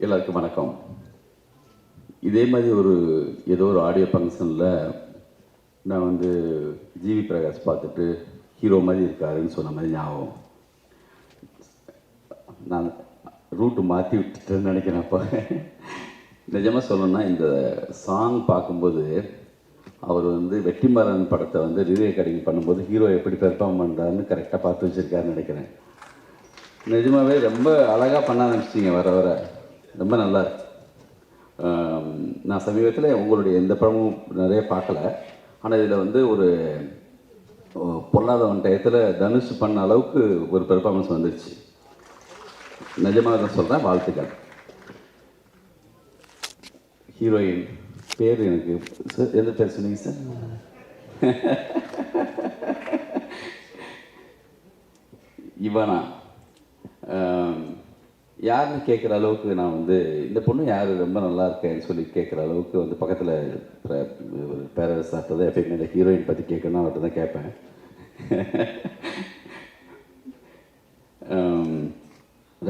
எல்லாருக்கும் வணக்கம். இதே மாதிரி ஏதோ ஒரு ஆடியோ ஃபங்க்ஷனில் நான் வந்து ஜிவி பிரகாஷ் பார்த்துட்டு ஹீரோ மாதிரி இருக்காருன்னு சொன்ன மாதிரி ஞாபகம். நான் ரூட்டு மாற்றி விட்டுட்டேன்னு நினைக்கிறேன். அப்போ நிஜமாக சொல்லணும்னா இந்த சாங் பார்க்கும்போது அவர் வந்து வெற்றிமாறன் படத்தை வந்து ரீரெக்கார்டிங் பண்ணும்போது ஹீரோ எப்படி பெர்ஃபார்ம் பண்ணுறாருன்னு கரெக்டாக பார்த்து வச்சுருக்காருன்னு நினைக்கிறேன். நிஜமாகவே ரொம்ப அழகாக பண்ண ஆரம்பிச்சிட்டிங்க. வர வர ரொம்ப நல்லா. நான் சமீபத்தில் உங்களுடைய எந்த படமும் நிறைய பார்க்கல. ஆனால் இதில் வந்து ஒரு பொல்லாதவன் டயத்தில் தனுஷ் பண்ண அளவுக்கு ஒரு பெர்ஃபார்மன்ஸ் வந்துடுச்சு. நிஜமாக தான் சொல்கிறேன். வாழ்த்துக்கள். ஹீரோயின் பேர் எனக்கு சார் எந்த பேர் சொன்னீங்க சார்? இவனா யாருன்னு கேட்குற அளவுக்கு நான் வந்து இந்த பொண்ணு யார் ரொம்ப நல்லா இருக்கேன்னு சொல்லி கேட்குற அளவுக்கு வந்து பக்கத்தில் பேரரசார்ட்ட தான் எப்பயுமே இந்த ஹீரோயின் பற்றி கேட்கணும் அவர்கிட்ட தான் கேட்பேன்.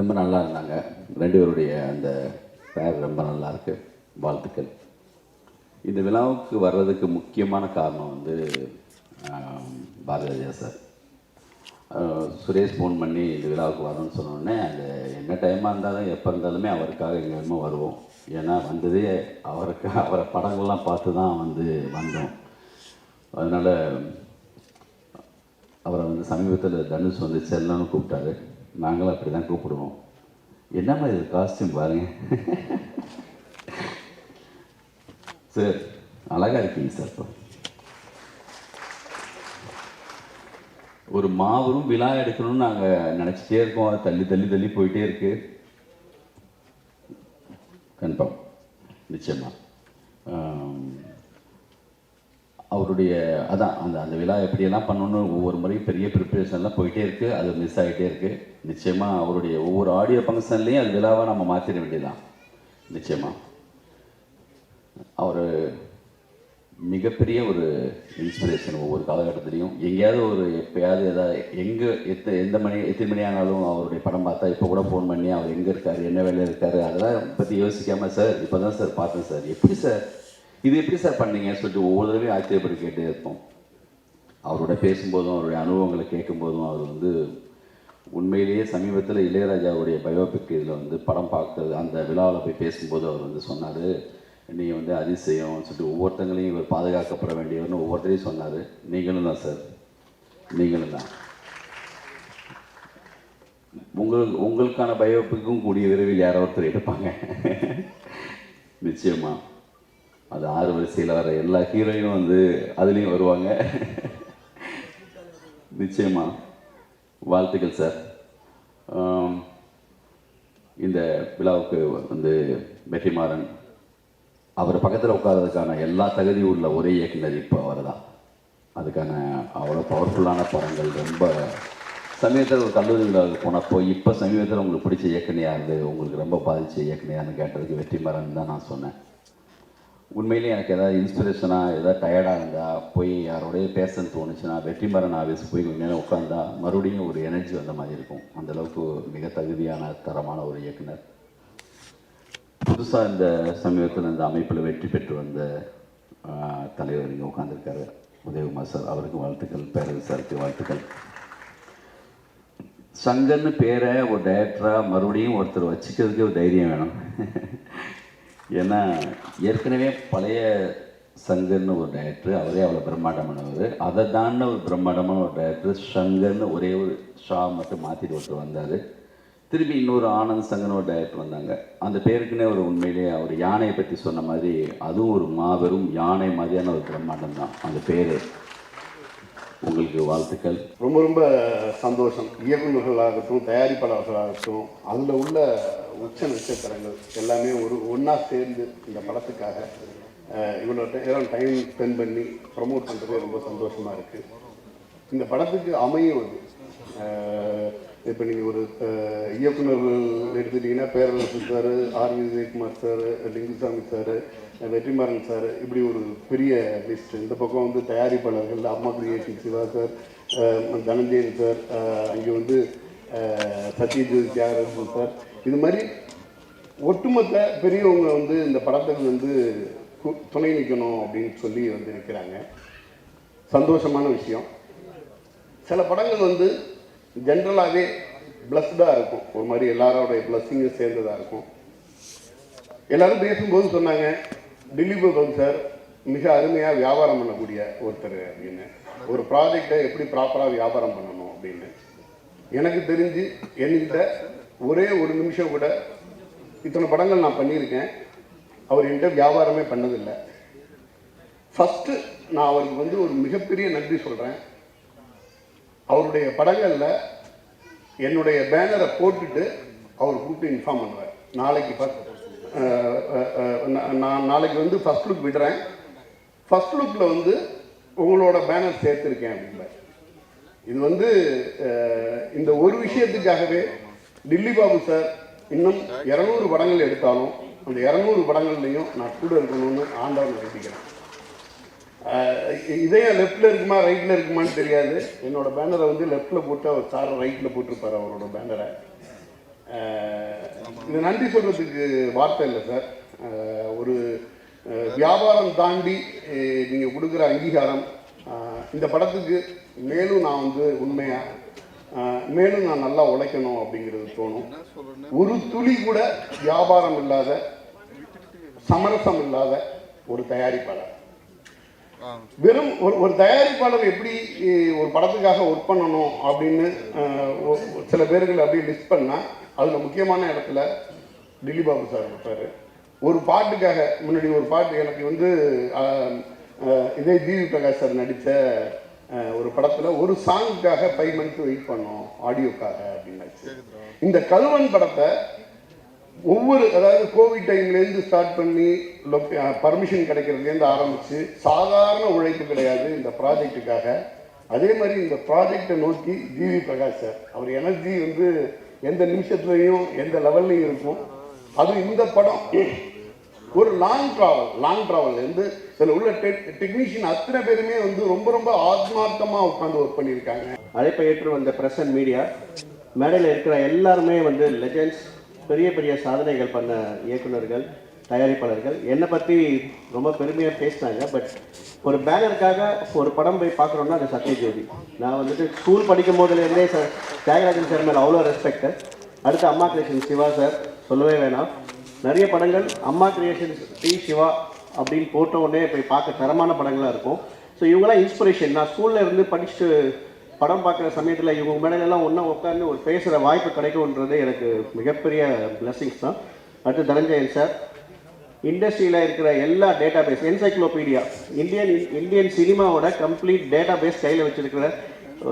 ரொம்ப நல்லா இருந்தாங்க ரெண்டு பேருடைய அந்த பேர் ரொம்ப நல்லா இருக்கு. வாழ்த்துக்கள். இந்த விழாவுக்கு வர்றதுக்கு முக்கியமான காரணம் வந்து பாரதிராஜா சார். சுரேஷ் ஃபோன் பண்ணி இந்த விழாவுக்கு வரணும்னு சொன்னோடனே அது என்ன டைமாக இருந்தாலும் எப்போ இருந்தாலுமே அவருக்காக எங்கே வேணுமோ வருவோம். ஏன்னா வந்ததே அவரை படங்கள்லாம் பார்த்து தான் வந்து வந்தோம். அதனால் அவரை வந்து சமீபத்தில் தனுஷ் வந்து செல்லன்னு கூப்பிட்டாரு. நாங்களும் அப்படி தான் கூப்பிடுவோம். என்ன மாதிரி இது காஸ்டியூம் பாருங்க சார், அழகாக இருக்கீங்க சார். இப்போ ஒரு மாபெரும் விழா எடுக்கணும்னு நாங்கள் நினச்சிட்டே இருக்கோம். அது தள்ளி தள்ளி தள்ளி போயிட்டே இருக்கு. கன்ஃபார்ம் நிச்சயமாக அவருடைய அதான் அந்த விழா எப்படியெல்லாம் பண்ணணும்னு ஒவ்வொரு முறையும் பெரிய ப்ரிப்ரேஷன்லாம் போயிட்டே இருக்குது. அது மிஸ் ஆகிட்டே இருக்குது. நிச்சயமாக அவருடைய ஒவ்வொரு ஆடியோ ஃபங்க்ஷன்லேயும் அது விழாவாக நம்ம மாற்றிட வேண்டியதான். நிச்சயமாக அவர் மிகப்பெரிய ஒரு இன்ஸ்பிரேஷன். ஒவ்வொரு காலகட்டத்திலையும் எங்கேயாவது ஒரு எப்போயாவது ஏதாவது எத்தனை மணி ஆனாலும் அவருடைய படம் பார்த்தா இப்போ கூட ஃபோன் பண்ணி அவர் எங்கே இருக்கார், என்ன வேலையில் இருக்கார், அதெல்லாம் பற்றி யோசிக்காமல் சார் இப்போ தான் சார் பார்த்தேன் சார், எப்படி சார் இது எப்படி சார் பண்ணீங்கன்னு சொல்லிட்டு ஒவ்வொரு தடவையும் ஆச்சரியப்பட்டு கேட்டே இருப்போம். அவரோட பேசும்போதும் அவருடைய அனுபவங்களை கேட்கும்போதும் அவர் வந்து உண்மையிலேயே சமீபத்தில் இளையராஜாவுடைய பயோபிக் இதில் வந்து படம் பார்க்குறது அந்த விழாவில் போய் பேசும்போது அவர் வந்து சொன்னார், நீங்கள் வந்து அதிசயம் சொல்லிட்டு ஒவ்வொருத்தங்களையும் இவர் பாதுகாக்கப்பட வேண்டியவர்னு ஒவ்வொருத்தரையும் சொன்னார். நீங்களும் தான் சார், நீங்களும் தான். உங்களுக்கான பயோபிக்கும் கூடிய விரைவில் யாரோ ஒருத்தர் எடுப்பாங்க. நிச்சயமாக அது 6 வரிசையில் வர எல்லா ஹீரோயினும் வந்து அதுலேயும் வருவாங்க. நிச்சயமாக வாழ்த்துக்கள் சார். இந்த விழாவுக்கு வந்து வெற்றிமாறன் அவர் பக்கத்தில் உட்கார்றதுக்கான எல்லா தகுதியும் உள்ள ஒரே இயக்குனர் இப்போ அவர் தான். அதுக்கான அவ்வளோ பவர்ஃபுல்லான படங்கள் ரொம்ப சமீபத்தில் ஒரு கல்லூரி விழாவுக்கு போனப்போ இப்போ சமீபத்தில் உங்களுக்கு பிடிச்ச இயக்குனர் யாரு, உங்களுக்கு ரொம்ப பாதித்த இயக்குனர்னு கேட்டதுக்கு வெற்றிமாறன் தான் நான் சொன்னேன். உண்மையிலேயே எனக்கு எதாவது இன்ஸ்பிரேஷனாக எதாவது டயர்டாக இருந்தால் போய் யாரோடய பேசன்னு தோணுச்சுன்னா வெற்றிமாறன் ஆஃபீஸ் போய் கொஞ்சம் நேரம் உட்காந்தா மறுபடியும் ஒரு எனர்ஜி வந்த மாதிரி இருக்கும். அந்தளவுக்கு மிக தகுதியான தரமான ஒரு இயக்குனர். புதுசாக இந்த சமீபத்தில் இந்த அமைப்பில் வெற்றி பெற்று வந்த தலைவர் இங்கே உட்காந்துருக்காரு உதயகுமார் சார், அவருக்கு வாழ்த்துக்கள். பேரரசு சாருக்கு வாழ்த்துக்கள். சங்கர்னு பேரை ஒரு டைரக்டராக மறுபடியும் ஒருத்தர் வச்சுக்கிறதுக்கு ஒரு தைரியம் வேணும். ஏன்னா ஏற்கனவே பழைய சங்கர்னு ஒரு டைரக்டர், அவரே அவ்வளோ பிரம்மாண்டமானவர். அதை தாண்ட ஒரு பிரம்மாண்டமான ஒரு டைரக்டர் சங்கர்னு ஒரே ஒரு ஷா மட்டும் மாற்றிட்டு ஒருத்தர் வந்தார். திரும்பி இன்னொரு ஆனந்த் சங்கர்னு ஒரு டைரக்டர் வந்தாங்க. அந்த பேருக்குன்னே ஒரு உண்மையிலேயே அவர் யானையை பற்றி சொன்ன மாதிரி அதுவும் ஒரு மாபெரும் யானை மாதிரியான ஒரு பிரம்மாண்டம் தான் அந்த பேர். உங்களுக்கு வாழ்த்துக்கள். ரொம்ப ரொம்ப சந்தோஷம். இயக்குநர்களாகட்டும் தயாரிப்பாளர்களாகட்டும் அதில் உள்ள உச்ச நட்சத்திரங்கள் எல்லாமே ஒன்றா சேர்ந்து இந்த படத்துக்காக இவ்வளோ டைம் ஸ்பெண்ட் பண்ணி ப்ரமோட் பண்ணுறது ரொம்ப சந்தோஷமாக இருக்குது. இந்த படத்துக்கு அமையும் இப்போ நீங்கள் ஒரு இயக்குநர்கள் எடுத்துட்டிங்கன்னா Perarasu sir, R V. Vijayakumar sir, Lingusamy sir, Vetrimaaran sir, இப்படி ஒரு பெரிய லிஸ்ட். இந்த பக்கம் வந்து தயாரிப்பாளர்கள் Amma creation Siva sir, Dhananjayan sir, அங்கே வந்து சத்யஜோதி தியாகராஜன் சார், இது மாதிரி ஒட்டுமொத்த பெரியவங்க வந்து இந்த படத்துக்கு வந்து துணை நிற்கணும் அப்படின்னு சொல்லி வந்து நிற்கிறாங்க. சந்தோஷமான விஷயம். சில படங்கள் வந்து ஜென்ரலாகவே பிளஸ்டாக இருக்கும், ஒரு மாதிரி எல்லாரோடைய பிளஸ்ஸிங்கும் சேர்ந்ததாக இருக்கும். எல்லாரும் பேசும்போது சொன்னாங்க, திலீப் பாபு சார் மிக அருமையாக வியாபாரம் பண்ணக்கூடிய ஒருத்தர் அப்படின்னு, ஒரு ப்ராஜெக்டை எப்படி ப்ராப்பராக வியாபாரம் பண்ணணும் அப்படின்னு. எனக்கு தெரிஞ்சு என்கிட்ட ஒரே ஒரு நிமிஷம் கூட இத்தனை படங்கள் நான் பண்ணியிருக்கேன், அவர் என்கிட்ட வியாபாரமே பண்ணதில்லை. ஃபஸ்ட்டு நான் அவருக்கு வந்து ஒரு மிகப்பெரிய நன்றி சொல்கிறேன். அவருடைய படங்களில் என்னுடைய பேனரை போட்டுட்டு அவர் கூப்பிட்டு இன்ஃபார்ம் பண்ணுவார், நாளைக்கு நான் நாளைக்கு வந்து ஃபஸ்ட் லுக் விடுறேன், ஃபஸ்ட் லுக்கில் வந்து உங்களோட பேனர் சேர்த்துருக்கேன் அப்படின்பார். இது வந்து இந்த ஒரு விஷயத்துக்காகவே திலீப் பாபு சார் இன்னும் 200 படங்கள் எடுத்தாலும் அந்த 200 படங்கள்லையும் நான் கூட இருக்கணும்னு ஆண்டவன் வேண்டிக்கிறேன். இதே லெஃப்டில் இருக்குமா ரைட்டில் இருக்குமான்னு தெரியாது, என்னோட பேனரை வந்து லெஃப்டில் போட்டு அவர் சார் ரைட்டில் போட்டிருப்பார் அவரோட பேனரை. இது நன்றி சொல்கிறதுக்கு வார்த்தை இல்லை சார். ஒரு வியாபாரம் தாண்டி நீங்கள் கொடுக்குற அங்கீகாரம் இந்த படத்துக்கு மேலும் நான் வந்து உண்மையாக மேலும் நான் நல்லா உழைக்கணும் அப்படிங்கிறது தோணும். ஒரு துளி கூட வியாபாரம் இல்லாத சமரசம் இல்லாத ஒரு தயாரிப்பாளர். வெறும் ஒரு தயாரிப்பாளர் எப்படி ஒரு படத்துக்காக ஒர்க் பண்ணணும் அப்படின்னு சில பேர்கள் அப்படி லிஸ்ட் பண்ணால் அதில் முக்கியமான இடத்துல திலீப் பாபு சார் இருப்பார். ஒரு பாட்டுக்காக முன்னாடி ஒரு பாட்டு எனக்கு வந்து இதே ஜிவி பிரகாஷ் சார் நடித்த ஒரு படத்தில் ஒரு சாங்குக்காக 5 மந்த்ஸ் வெயிட் பண்ணோம் ஆடியோக்காக அப்படின்னாச்சு. இந்த கல்வன் படத்தை அதாவது கோவிட் டைம்லேருந்து ஸ்டார்ட் பண்ணி பர்மிஷன் கிடைக்கிறதுலேருந்து ஆரம்பித்து சாதாரண உழைப்பு கிடையாது இந்த ப்ராஜெக்டுக்காக. அதே மாதிரி இந்த ப்ராஜெக்டை நோக்கி ஜிவி பிரகாஷ் சார் அவர் எனர்ஜி வந்து எந்த நிமிஷத்துலையும் எந்த லெவல்லையும் இருக்கும். அது இந்த படம் ஒரு லாங் ட்ராவல் வந்து இதில் உள்ள டெக்னீஷியன் அத்தனை பேருமே வந்து ரொம்ப ரொம்ப ஆத்மார்த்தமாக உட்காந்து ஒர்க் பண்ணியிருக்காங்க. அழைப்பை ஏற்று வந்த பிரஸ் அண்ட் மீடியா, மேடையில் இருக்கிற எல்லாருமே வந்து லெஜெண்ட்ஸ், பெரிய பெரிய சாதனைகள் பண்ண இயக்குநர்கள், தயாரிப்பாளர்கள் என்னை பற்றி ரொம்ப பெருமையாக பேசினாங்க. பட் ஒரு பேனருக்காக ஒரு படம் போய் பார்க்குறோன்னா அது சத்யஜோதி. நான் வந்துட்டு ஸ்கூல் படிக்கும் போதுலேருந்தே தியாகராஜன் சார் மேலே அவ்வளோ ரெஸ்பெக்டு. அடுத்து அம்மா கிரியேஷன் சிவா சார் சொல்லவே வேணாம். நிறைய படங்கள் அம்மா கிரியேஷன்ஸ் டி சிவா அப்படின்னு போட்ட உடனே போய் பார்க்க தரமான படங்களாக இருக்கும். ஸோ இவங்களாம் இன்ஸ்பிரேஷன். நான் ஸ்கூலில் இருந்து படிச்சுட்டு படம் பார்க்குற சமயத்தில் இவங்க மேடையிலலாம் ஒன்றா உட்காந்து ஒரு பேசுகிற வாய்ப்பு கிடைக்கும்ன்றது எனக்கு மிகப்பெரிய பிளெஸிங்ஸ் தான். அடுத்து தனஞ்சயன் சார், இண்டஸ்ட்ரியில் இருக்கிற எல்லா டேட்டா பேஸ், என்சைக்ளோபீடியா, இந்தியன் சினிமாவோட கம்ப்ளீட் டேட்டா பேஸ் கையில் வச்சுருக்கிற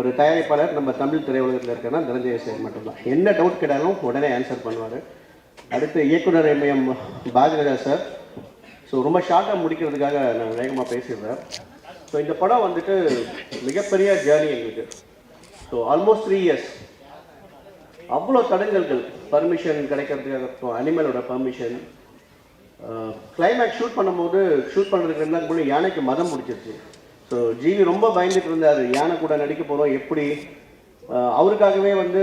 ஒரு தயாரிப்பாளர் நம்ம தமிழ் திரையுலகத்தில் இருக்கிறனா தனஞ்சயன் சார் மட்டும்தான். என்ன டவுட் கேட்டாலும் உடனே ஆன்சர் பண்ணுவார். அடுத்து இயக்குனர் எம்எம் பாஜராஜா சார். ஸோ ரொம்ப ஷார்ட்டாக முடிக்கிறதுக்காக நான் வேகமாக பேசிடுறேன். ஸோ இந்த படம் வந்துட்டு மிகப்பெரிய ஜேர்னி எங்களுக்கு. ஸோ ஆல்மோஸ்ட் 3 இயர்ஸ் அவ்வளோ தடங்கல்கள், பர்மிஷன் கிடைக்கிறதுக்காக அனிமலோட பர்மிஷன், கிளைமேக்ஸ் ஷூட் பண்ணுறதுக்கு இருந்தால் கூட யானைக்கு மதம் பிடிச்சிருச்சு. ஸோ ஜிவி ரொம்ப பயந்துட்டு இருந்தார், யானை கூட நடிக்க போகிறோம் எப்படி. அவருக்காகவே வந்து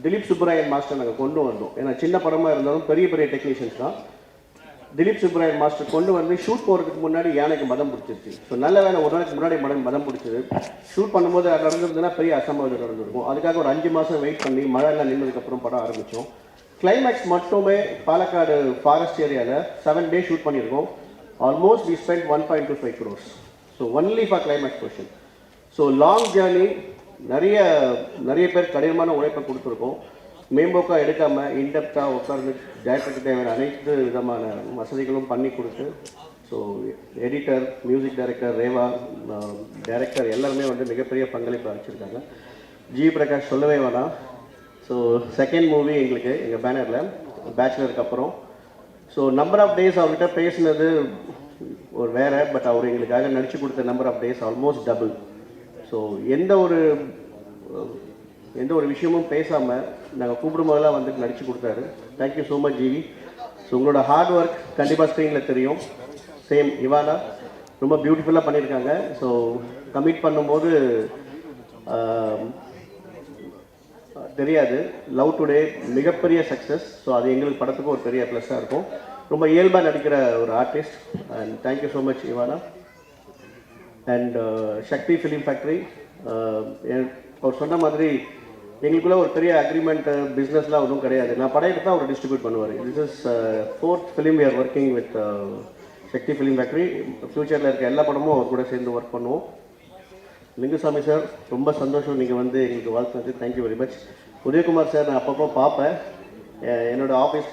திலீப் சுப்பராயன் மாஸ்டர் நாங்கள் கொண்டு வந்தோம். ஏன்னா சின்ன படமாக இருந்தாலும் பெரிய பெரிய டெக்னீஷியன்ஸ் தான். திலீப் சுப்பராயன் மாஸ்டர் கொண்டு வந்து ஷூட் போகிறதுக்கு முன்னாடி யானைக்கு மதம் பிடிச்சிருச்சு. ஸோ நல்ல வேலை ஒரு நாளைக்கு முன்னாடி மதம் பிடிச்சது. ஷூட் பண்ணும்போது அது நடந்திருந்ததுன்னா பெரிய அசம்பாவிதம் நடந்திருக்கும். அதுக்காக ஒரு 5 மாதம் வெயிட் பண்ணி மழையெல்லாம் நின்றதுக்கப்புறம் படம் ஆரம்பித்தோம். கிளைமேக்ஸ் மட்டுமே பாலக்காடு ஃபாரஸ்ட் ஏரியாவில் 7 days ஷூட் பண்ணியிருக்கோம். Almost we spend 1.25 crores. So only for climax portion. So long journey, நிறைய பேர் கடினமான உழைப்பை கொடுத்துருக்கோம். மேம்போக்காக எடுக்காமல் இன்டெப்த்தாக உட்கார்ந்து டேரக்டருக்கு தேவையான அனைத்து விதமான வசதிகளும் பண்ணி கொடுத்து, so editor, music director, Reva director எல்லாருமே வந்து மிகப்பெரிய பங்களிப்பு அளிச்சிருக்காங்க. ஜி பிரகாஷ் சொல்லவே வேணாம். ஸோ செகண்ட் மூவி எங்களுக்கு எங்கள் பேனரில் பேச்சுலருக்கு அப்புறம். ஸோ நம்பர் ஆஃப் டேஸ் அவர்கிட்ட பேசினது ஒரு வேறு, பட் அவர் எங்களுக்காக நடித்து கொடுத்த number of days almost double. So எந்த ஒரு விஷயமும் பேசாமல் நாங்கள் கூப்பிடும் போதெல்லாம் வந்து நடித்து கொடுத்தாரு. Thank you so much GV. So உங்களோட ஹார்ட் ஒர்க் கண்டிப்பாக ஸ்க்ரீனில் தெரியும். சேம் இவானா ரொம்ப பியூட்டிஃபுல்லாக பண்ணியிருக்காங்க. ஸோ கமிட் பண்ணும்போது தெரியாது. லவ் டுடே மிகப்பெரிய சக்ஸஸ். ஸோ அது எங்களுக்கு படத்துக்கு ஒரு பெரிய ப்ளஸ்ஸாக இருக்கும். ரொம்ப இயல்பாக நடிக்கிற ஒரு artist. And thank you so much Ivana. And Sakthi film factory, அவர் சொன்ன மாதிரி எங்களுக்குள்ள ஒரு பெரிய அக்ரிமெண்ட் பிஸ்னஸ்லாம் ஒன்றும் கிடையாது. நான் படம் எடுத்து அவர் டிஸ்ட்ரிபியூட் பண்ணுவார். This is 4th film we are working with Sakthi film factory. ஃப்யூச்சரில் இருக்க எல்லா படமும் அவர் கூட சேர்ந்து ஒர்க் பண்ணுவோம். லிங்குசாமி சார், ரொம்ப சந்தோஷம் நீங்கள் வந்து எங்களுக்கு வாழ்த்துனது. Thank you very much. Udhayakumar sir நான் அப்பப்போ பார்ப்பேன். என்னோடய ஆஃபீஸ்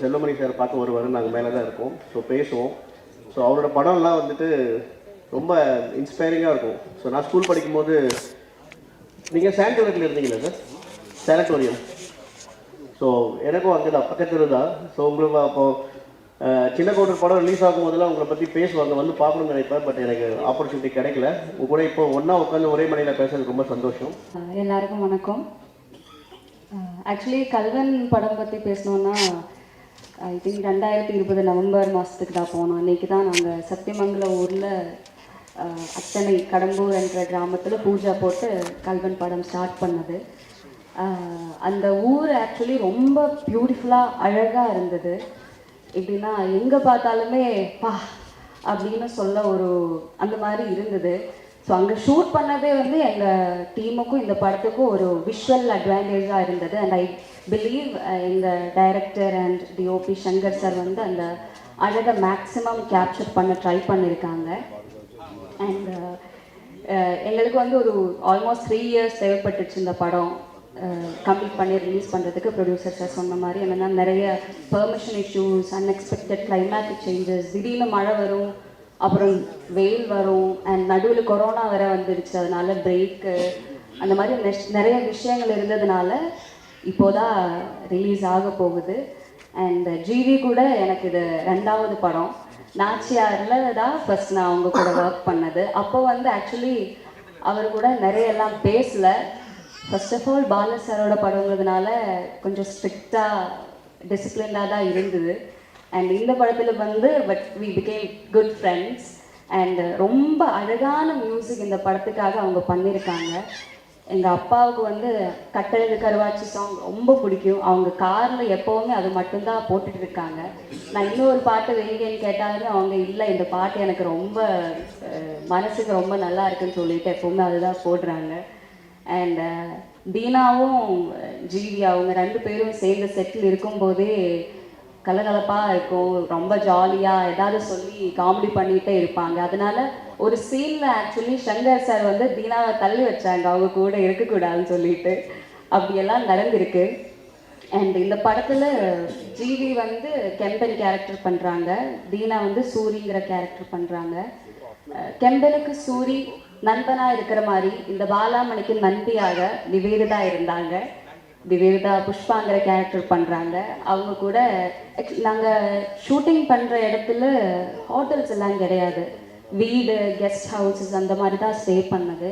செல்வமணி சார் பார்க்க வருவார். நாங்கள் மேலே தான் இருக்கோம். ஸோ பேசுவோம். ஸோ அவரோட படம்லாம் வந்துட்டு ரொம்ப இன்ஸ்பைரிங்காக இருக்கும். ஸோ நான் ஸ்கூல் படிக்கும்போது, நீங்கள் சானிட்டோரியத்தில் இருந்தீங்களா சார்? சானிட்டோரியம். ஸோ எனக்கும் அங்கே தான் பக்கத்தில் தான். ஸோ உங்களுக்கு அப்போது சின்ன கோட்டர் படம் ரிலீஸ் ஆகும் போதெல்லாம் உங்களை பற்றி பேசுவாங்க, வந்து பார்க்கணும்னு நினைப்பேன். பட் எனக்கு ஆப்பர்ச்சுனிட்டி கிடைக்கல. உங்க கூட இப்போ ஒன்றா உட்காந்து ஒரே மனையில் பேசுறது ரொம்ப சந்தோஷம். எல்லாருக்கும் வணக்கம். ஆக்சுவலி கல்வன் படம் பற்றி பேசணுன்னா ஐ திங்க் 2020 நவம்பர் மாதத்துக்கு தான் போனோம். அன்றைக்கி தான் நாங்கள் சத்தியமங்கலம் ஊரில் அத்தனை கடம்பூர் என்ற கிராமத்தில் பூஜா போட்டு கல்வன் படம் ஸ்டார்ட் பண்ணது. அந்த ஊர் ஆக்சுவலி ரொம்ப பியூட்டிஃபுல்லாக அழகாக இருந்தது. எப்படின்னா எங்கே பார்த்தாலுமே பா அப்படின்னு சொல்ல ஒரு அந்த மாதிரி இருந்தது. ஸோ அங்கே ஷூட் பண்ணதே வந்து எங்கள் டீமுக்கும் இந்த படத்துக்கும் ஒரு விஷுவல் அட்வான்டேஜாக இருந்தது. அண்ட் ஐ பிலீவ் எங்கள் director and DOP Shankar sir வந்து அந்த அழகை மேக்ஸிமம் கேப்சர் பண்ண ட்ரை பண்ணியிருக்காங்க. அண்ட் எங்களுக்கு வந்து ஒரு ஆல்மோஸ்ட் 3 years தேவைப்பட்டுச்சு இந்த படம் கம்ப்ளீட் பண்ணி ரிலீஸ் பண்ணுறதுக்கு. ப்ரொடியூசர் சார் சொன்ன மாதிரி என்னென்னா நிறைய permission issues, unexpected climatic changes, திடீர்னு மழை வரும், அப்புறம் வெயில் வரும், அண்ட் நடுவில் கொரோனா வேற வந்துடுச்சு. அதனால பிரேக்கு அந்த மாதிரி நிறைய விஷயங்கள் இருந்ததுனால இப்போதான் ரிலீஸ் ஆக போகுது. அண்ட் ஜிவி கூட எனக்கு இது 2வது படம். நாச்சியாரில் தான் ஃபர்ஸ்ட் நான் அவங்க கூட ஒர்க் பண்ணது. அப்போ வந்து ஆக்சுவலி அவர் கூட நிறையெல்லாம் பேசலை. ஃபர்ஸ்ட் ஆஃப் ஆல் பால சாரோட படங்கிறதுனால கொஞ்சம் ஸ்ட்ரிக்டாக டிசிப்ளின்டாக தான் இருந்தது. அண்ட் இந்த படத்தில் வந்து but we become good friends. And ரொம்ப அழகான மியூசிக் இந்த படத்துக்காக அவங்க பண்ணியிருக்காங்க. எங்கள் அப்பாவுக்கு வந்து கட்டழகு கருவாச்சி சாங் ரொம்ப பிடிக்கும். அவங்க காரில் எப்போவுமே அது மட்டும்தான் போட்டுட்டு இருக்காங்க. நான் இன்னொரு பாட்டு வைங்கன்னு கேட்டாலுமே அவங்க இல்லை, இந்த பாட்டு எனக்கு ரொம்ப மனசுக்கு ரொம்ப நல்லா இருக்குன்னு சொல்லிட்டு எப்போவுமே அதுதான் போடுறாங்க. அண்ட் தீனாவும் ஜிவி அவங்க 2 பேரும் சேர்ந்து செட்டில் இருக்கும்போதே கலகலப்பாக இருக்கும். ரொம்ப ஜாலியாக ஏதாவது சொல்லி காமெடி பண்ணிகிட்டே இருப்பாங்க. அதனால ஒரு சீனில் ஆக்சுவலி சங்கர் சார் வந்து தீனாவை தள்ளி வச்சாங்க, அவங்க கூட இருக்கக்கூடாதுன்னு சொல்லிட்டு. அப்படியெல்லாம் நடந்திருக்கு. அண்ட் இந்த படத்தில் ஜிவி வந்து கெம்பன் கேரக்டர் பண்ணுறாங்க, தீனா வந்து சூரிங்கிற கேரக்டர் பண்ணுறாங்க. கெம்பனுக்கு சூரி நண்பனாக இருக்கிற மாதிரி இந்த பாலாமணிக்கு நந்தியாக நிவேதிதா இருந்தாங்க. நிவேதிதா புஷ்பாங்கிற கேரக்டர் பண்ணுறாங்க. அவங்க கூட நாங்கள் ஷூட்டிங் பண்ணுற இடத்துல ஹோட்டல்ஸ் எல்லாம் கிடையாது, வீடு கெஸ்ட் ஹவுஸஸ் அந்த மாதிரி தான் ஸ்டே பண்ணது.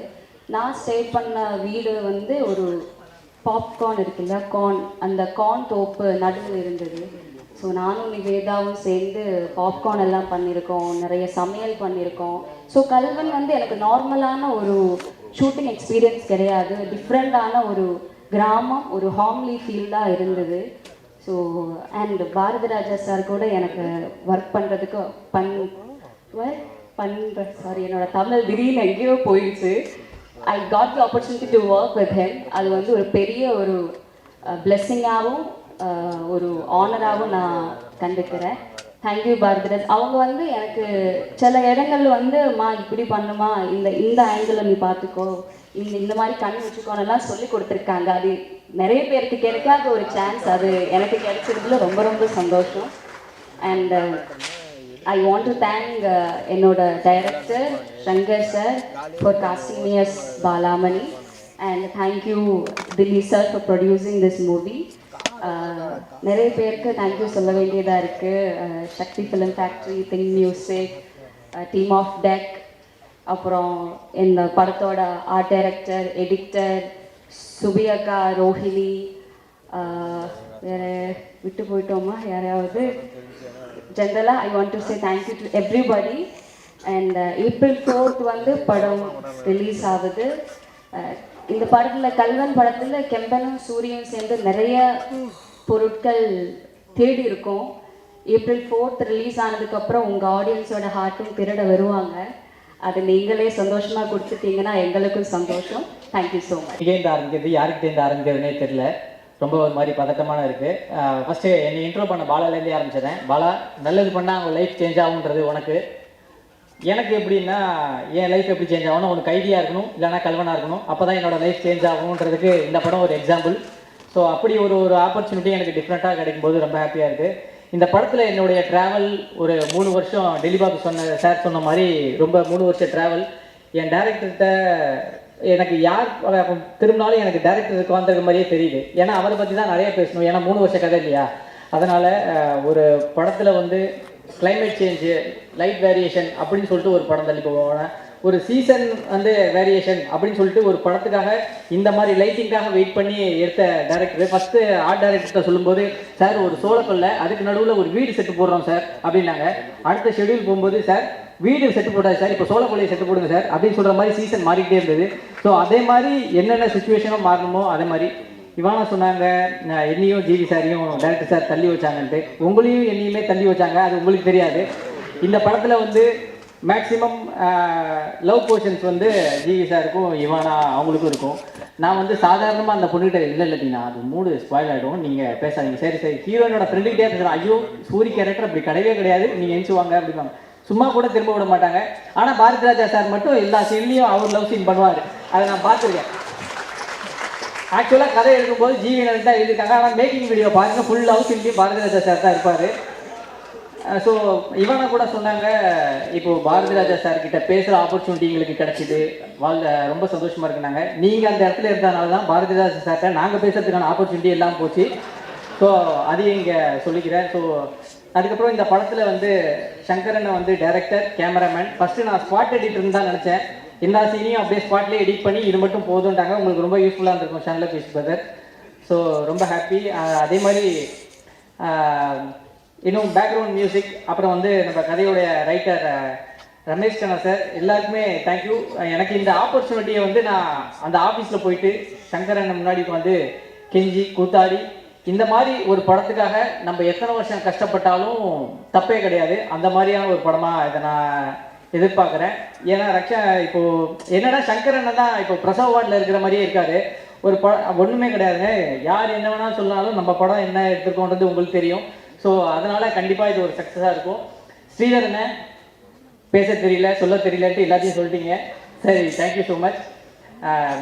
நான் ஸ்டே பண்ண வீடு வந்து ஒரு பாப்கார்ன் இருக்குல்ல, கார்ன், அந்த கார்ன் தோப்பு நடுவில் இருந்தது. ஸோ நானும் நிவேதாவும் சேர்ந்து பாப்கார்ன் எல்லாம் பண்ணியிருக்கோம், நிறைய சமையல் பண்ணியிருக்கோம். ஸோ கல்வன் வந்து எனக்கு நார்மலான ஒரு ஷூட்டிங் எக்ஸ்பீரியன்ஸ் கிடையாது, டிஃப்ரெண்ட்டான ஒரு கிராமம், ஒரு ஹாம்லி ஃபீல்டாக இருந்தது. So and Bharathi Raja sir கூட எனக்கு ஒர்க் பண்ணுறதுக்கு சாரி என்னோட தமிழ் திடீர்னு எங்கேயோ போயிடுச்சு. I got the opportunity to work with him. அது வந்து ஒரு பெரிய ஒரு பிளெஸ்ஸிங்காகவும் ஒரு ஆனராகவும் நான் கண்டுக்கிறேன். தேங்க்யூ பாரதிராஜ். அவங்க வந்து எனக்கு சில இடங்கள் வந்து இப்படி பண்ணுமா, இந்த ஆங்கிளில் நீ பார்த்துக்கோ, இந்த மாதிரி கண் வச்சுக்கோன்னெல்லாம் சொல்லி கொடுத்துருக்காங்க. அது நிறைய பேருக்கு கிடைக்காத ஒரு சான்ஸ், அது எனக்கு கிடைச்சதுல ரொம்ப ரொம்ப சந்தோஷம். And I want to thank என்னோட director Shankar sir for casting me as Balamani, and thank you Dilli sir for producing this movie. நிறைய பேருக்கு தேங்க்யூ சொல்ல வேண்டியதாக இருக்குது. Sakthi film factory, think music, team of tech, அப்புறம் இந்த படத்தோட ஆர்ட் டைரக்டர், எடிட்டர் சுபியக்கா, ரோஹிணி, வேறு விட்டு போயிட்டோமா யாரையாவது? ஜென்ரலாக I want to say thank you to everybody. And April 4th வந்து படம் ரிலீஸ் ஆகுது. இந்த படத்தில் கல்வன் படத்தில் கெம்பனும் சூரியனும் சேர்ந்து நிறைய பொருட்கள் தேடி இருக்கோம். April 4th ரிலீஸ் ஆனதுக்கப்புறம் உங்கள் ஆடியன்ஸோட ஹார்ட்டும் திருட வருவாங்க. அது நீங்களே சந்தோஷமாக கொடுத்துட்டீங்கன்னா எங்களுக்கும் சந்தோஷம். Thank you so much. எங்கேருந்து ஆரம்பிக்கிறது யாருக்கிட்டேருந்து ஆரம்பிக்கிறதுனே தெரியல. ரொம்ப ஒரு மாதிரி பதட்டமான இருக்குது. ஃபஸ்ட்டு என்னை இன்ட்ரோ பண்ண பாலாலேருந்தே ஆரம்பிச்சிட்டேன். பாலா, நல்லது பண்ணால் அவங்க லைஃப் சேஞ்ச் ஆகுன்றது உனக்கு. எனக்கு எப்படின்னா என் லைஃப் எப்படி சேஞ்ச் ஆகணும், உனக்கு ஐடியா இருக்கணும், இல்லைனா கல்வனாக இருக்கணும். அப்போ தான் என்னோடய லைஃப் சேஞ்ச் ஆகுன்றதுக்கு இந்த படம் ஒரு எக்ஸாம்பிள். ஸோ அப்படி ஒரு ஆப்பர்ச்சுனிட்டி எனக்கு டிஃப்ரெண்ட்டாக கிடைக்கும்போது ரொம்ப ஹாப்பியாக இருக்குது. இந்த படத்தில் என்னுடைய ட்ராவல் ஒரு 3 வருஷம் டெலிபாக்கு சார் சொன்ன மாதிரி ரொம்ப 3 வருஷம் ட்ராவல். என் டேரக்டர்கிட்ட எனக்கு யார் திரும்பினாலும் எனக்கு டேரக்டர் உட்காந்துருக்க மாதிரியே தெரியுது. ஏன்னா அவரை பற்றி தான் நிறைய பேசணும். ஏன்னா 3 வருஷ கதை இல்லையா. அதனால் ஒரு படத்தில் வந்து கிளைமேட் சேஞ்சு, லைட் வேரியேஷன் அப்படின்னு சொல்லிட்டு ஒரு படம் தள்ளி போவாங்க. ஒரு சீசன் வந்து வேரியேஷன் அப்படின்னு சொல்லிட்டு ஒரு படத்துக்காக இந்த மாதிரி லைட்டிங்காக வெயிட் பண்ணி எடுத்த டேரக்டர். ஃபஸ்ட்டு ஆர்ட் டைரக்டர்கிட்ட சொல்லும்போது, சார் ஒரு சோளக்கொல்லை அதுக்கு நடுவில் ஒரு வீடு செட்டு போடுறோம் சார் அப்படின்னாங்க. அடுத்த ஷெடியூல் போகும்போது, சார் வீடு செட்டு போடாது சார், இப்போ சோளக்கொல்லையை செட்டு போடுங்க சார் அப்படின்னு சொல்கிற மாதிரி சீசன் மாறிக்கிட்டே இருந்தது. ஸோ அதே மாதிரி என்னென்ன சுச்சுவேஷனும் மாறணுமோ அதே மாதிரி இவானா சொன்னாங்க, என்னையும் ஜிவி சாரையும் டேரக்டர் சார் தள்ளி வச்சாங்கன்ட்டு. உங்களையும் என்னையுமே தள்ளி வச்சாங்க, அது உங்களுக்கு தெரியாது. இந்த படத்தில் வந்து மேக்ஸிமம் லவ் போர்ஷன்ஸ் வந்து ஜிவி சாருக்கும் இவானா அவங்களுக்கும் இருக்கும். நான் வந்து சாதாரணமாக அந்த பொண்ணுகிட்ட இல்லைன்னா அது மூடு ஸ்பாயில் ஆகிடும், நீங்கள் பேசாதீங்க, சரி சரி ஹீரோயினோட ஃப்ரெண்டுக்கிட்டே பேசுகிறேன், ஐயோ சூரி கேரக்டர் அப்படி கிடையவே கிடையாது, நீங்கள் எஞ்சுவாங்க அப்படிம்பாங்க. சும்மா கூட திரும்ப விட மாட்டாங்க. ஆனால் பாரதி ராஜா சார் மட்டும் எல்லா சீன்லேயும் அவர் லவ் சீன் பண்ணுவார். அதை நான் பார்த்துருக்கேன். ஆக்சுவலாக கதை எழுதும்போது ஜிவினர் தான் எழுதியிருக்காங்க. ஆனால் மேக்கிங் வீடியோ பாருங்கள், full love சீன்லேயும் Bharathi Raja sir தான் இருப்பார். ஸோ இவனை கூட சொன்னாங்க, இப்போது பாரதி ராஜா சார்கிட்ட பேசுகிற ஆப்பர்ச்சுனிட்டி எங்களுக்கு கிடச்சிது, ரொம்ப சந்தோஷமாக இருக்குனாங்க. நீங்கள் அந்த இடத்துல இருந்ததுனால தான் பாரதி ராஜா சார்கிட்ட நாங்கள் பேசுகிறதுக்கான ஆப்பர்ச்சுனிட்டி எல்லாம் போச்சு. ஸோ அதையும் இங்கே சொல்லிக்கிறேன். ஸோ அதுக்கப்புறம் இந்த படத்தில் வந்து சங்கரனை வந்து டைரக்டர், கேமராமேன். ஃபஸ்ட்டு நான் ஸ்பாட் எடிட்டர்னு தான் நினச்சேன். எல்லா சீனையும் அப்படியே ஸ்பாட்லேயே எடிட் பண்ணி இது மட்டும் போதுன்ட்டாங்க. உங்களுக்கு ரொம்ப யூஸ்ஃபுல்லாக இருந்திருக்கும் சேனலில் பீஸ் பிரதர். ஸோ ரொம்ப ஹாப்பி. அதே மாதிரி இன்னும் பேக்ரவுண்ட் மியூசிக், அப்புறம் வந்து நம்ம கதையோடைய ரைட்டர் ரமேஷ் கண்ணா சார், எல்லாருக்குமே தேங்க்யூ. எனக்கு இந்த ஆப்பர்ச்சுனிட்டியை வந்து நான் அந்த ஆஃபீஸில் போயிட்டு சங்கரன் முன்னாடி வந்து கெஞ்சி கூத்தாடி இந்த மாதிரி ஒரு படத்துக்காக நம்ம எத்தனை வருஷம் கஷ்டப்பட்டாலும் தப்பே கிடையாது. அந்த மாதிரியான ஒரு படமாக இதை நான் எதிர்பார்க்குறேன். ஏன்னா இப்போது என்னடா சங்கரன் தான் இப்போ பிரசவ வார்டில் இருக்கிற மாதிரியே இருக்காரு. ஒரு ஒன்றுமே கிடையாதுங்க. யார் என்ன வேணாலும் சொன்னாலும் நம்ம படம் என்ன எடுத்துருக்கோன்றது உங்களுக்கு தெரியும். ஸோ அதனால் கண்டிப்பாக இது ஒரு சக்ஸஸாக இருக்கும். ஸ்ரீதர் என்ன பேச தெரியல, சொல்ல தெரியலன்ட்டு எல்லாத்தையும் சொல்லிட்டீங்க. சரி, தேங்க்யூ ஸோ மச்.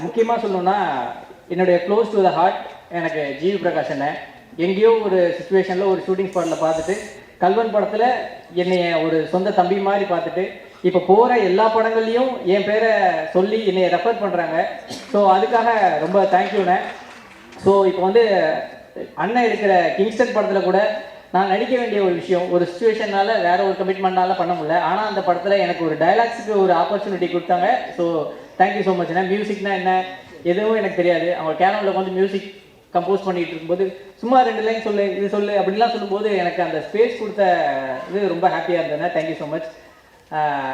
முக்கியமாக சொல்லணுன்னா என்னுடைய க்ளோஸ் டு த ஹார்ட் எனக்கு ஜிவி பிரகாஷ் அண்ணன். எங்கேயோ ஒரு சுச்சுவேஷனில் ஒரு ஷூட்டிங் ஸ்பாட்டில் பார்த்துட்டு, கல்வன் படத்தில் என்னைய ஒரு சொந்த தம்பி மாதிரி பார்த்துட்டு, இப்போ போகிற எல்லா படங்கள்லையும் என் பேரை சொல்லி என்னை ரெஃபர் பண்ணுறாங்க. ஸோ அதுக்காக ரொம்ப தேங்க்யூண்ணே. ஸோ இப்போ வந்து அண்ணன் இருக்கிற கிங்ஸ்டன் படத்தில் கூட நான் நடிக்க வேண்டிய ஒரு விஷயம், ஒரு சுச்சுவேஷனால் வேறு ஒரு கமிட்மெண்ட்னால பண்ண முடியல. ஆனால் அந்த படத்தில் எனக்கு ஒரு டைலாக்ஸுக்கு ஒரு ஆப்பர்ச்சுனிட்டி கொடுத்தாங்க. ஸோ தேங்க்யூ ஸோ மச்ண்ணே. மியூசிக்னா என்ன எதுவும் எனக்கு தெரியாது. அவங்க கேனோவில் வந்து மியூசிக் கம்போஸ் பண்ணிகிட்டு இருக்கும்போது சும்மா 2 லைன் சொல்லு, இது சொல்லு அப்படின்லாம் சொல்லும்போது எனக்கு அந்த ஸ்பேஸ் கொடுத்த இது ரொம்ப ஹாப்பியாக இருந்ததுண்ணே. Thank you so much.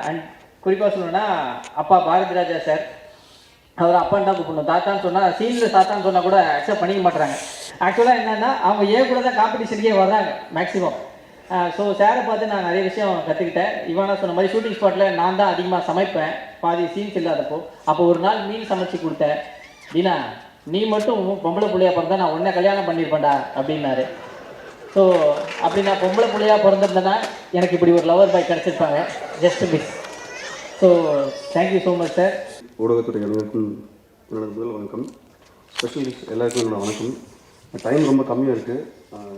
அண்ட் குறிப்பாக சொல்லணுன்னா அப்பா பாரதி ராஜா சார், அவர் அப்பான்னு தான் கூப்பிடணும். தாத்தான்னு சொன்னால் சீனில் தாத்தான்னு சொன்னால் கூட அக்செப்ட் பண்ணிக்க மாட்டாங்க. ஆக்சுவலாக என்னென்னா அவங்க ஏன் கூட தான் காம்படிஷனுக்கே வர்றாங்க மேக்ஸிமம். ஸோ சாரை பார்த்து நான் நிறைய விஷயம் கற்றுக்கிட்டேன். இவனா சொன்ன மாதிரி ஷூட்டிங் ஸ்பாட்டில் நான் தான் அதிகமாக சமைப்பேன், பாதி சீன்ஸ் இல்லாதப்போ. அப்போ ஒரு நாள் மீன் சமைச்சு கொடுத்தேன். தீனா, நீ மட்டும் பொம்பளை பிள்ளையா பிறந்தா நான் உன்னை கல்யாணம் பண்ணியிருப்பேன்டா அப்படின்னாரு. ஸோ அப்படி நான் பொம்பளை பிள்ளையாக பிறந்திருந்தேன்னா எனக்கு இப்படி ஒரு லவர் பாய் கிடச்சிருப்பாங்க. Just miss. So thank you so much sir. ஊடகத்துறை அனைவருக்கும் என்னோட முதல் வணக்கம். ஸ்பெஷல் எல்லாருக்கும் என்னோட வணக்கம். டைம் ரொம்ப கம்மியாக இருக்குது.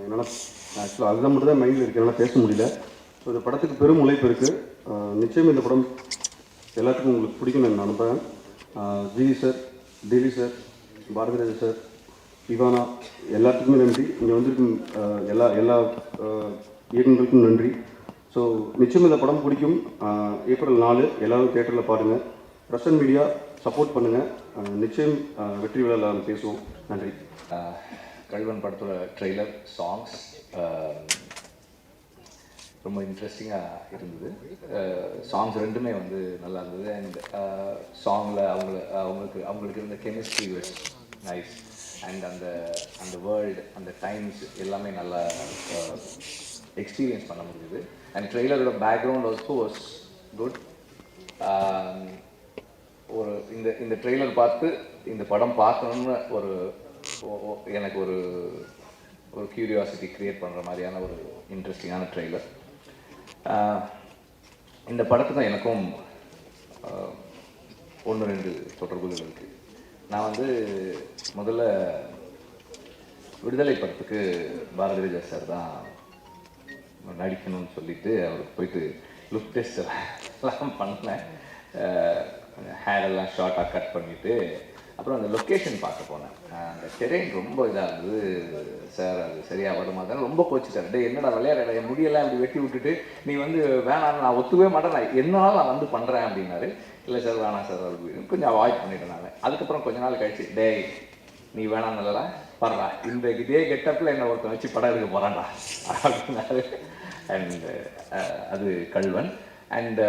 என்னால் ஆக்சுவலாக அதுதான் மட்டும் தான் மைண்டில் இருக்குது, என்னால் பேச முடியல. ஸோ இந்த படத்துக்கு பெரும் உழைப்பு இருக்குது. நிச்சயம் இந்த படம் எல்லாத்துக்கும் உங்களுக்கு பிடிக்கும்னு நான் நம்புகிறேன். GV sir, Delhi sir, Bharathi Raja sir, Ivana எல்லாத்துக்குமே நன்றி. இங்கே வந்திருக்கும் எல்லா இயக்குநர்களுக்கும் நன்றி. ஸோ நிச்சயம் இந்த படம் பிடிக்கும். April 4 எல்லோரும் தியேட்டரில் பாருங்கள். பிரசன்ட் மீடியா சப்போர்ட் பண்ணுங்கள். நிச்சயம் வெற்றி விழாவில் பேசுவோம். நன்றி. கல்வன் படத்தோட ட்ரெய்லர், சாங்ஸ், ரொம்ப இன்ட்ரெஸ்டிங்காக இருந்தது. சாங்ஸ் ரெண்டுமே வந்து நல்லா இருந்தது. அண்ட் சாங்கில் அவங்களுக்கு இருந்த கெமிஸ்ட்ரி வாஸ் நைஸ். அண்ட் அந்த வேர்ல்டு, அந்த டைம்ஸ் எல்லாமே நல்லா எக்ஸ்பீரியன்ஸ் பண்ண முடியுது. அண்ட் ட்ரெய்லரோட பேக்ரவுண்ட் ஆல்சோ வாஸ் குட். ஒரு இந்த ட்ரெய்லர் பார்த்து இந்த படம் பார்க்கணுன்னு எனக்கு ஒரு கியூரியாசிட்டி க்ரியேட் பண்ணுற மாதிரியான ஒரு இன்ட்ரெஸ்டிங்கான ட்ரெய்லர். இந்த படத்துக்கும் எனக்கும் 1-2 தொடர்புகள் இருக்குது. நான் வந்து முதல்ல விடுதலை படத்துக்கு பாரதி ராஜா சார் தான் நடிக்கணும்னு சொல்லிட்டு அவருக்கு போயிட்டு லுக் டெஸ்ட் எல்லாம் பண்ணேன். ஹேர் எல்லாம் ஷார்ட்டாக கட் பண்ணிவிட்டு அப்புறம் அந்த லொக்கேஷன் பார்க்க போனேன். அந்த டெரெயின் ரொம்ப இதாக இருந்தது. சார் அது சரியாக வருமா தானே ரொம்ப கோச்சிட்டார். டே என்னடா விளையாட என் முடியெல்லாம் இப்படி வெட்டி விட்டுட்டு நீ வந்து வேணாம், நான் ஒத்துவே மாட்டேன், நான் என்னாலும் நான் வந்து பண்ணுறேன் அப்படின்னாரு. இல்லை சார் வேணாம் சார் அப்படி கொஞ்சம் அவாய்ட் பண்ணிட்டேன் நான். அதுக்கப்புறம் கொஞ்ச நாள் கழிச்சு, டே நீ வேணாம் நல்லடா படுறா, இந்த இதே கெட்டப்பில் என்னை ஒருத்தன் வச்சு படம் எடுக்க போகிறான்டா அப்படின்னாரு. அண்ட் அது கல்வன். அண்ட்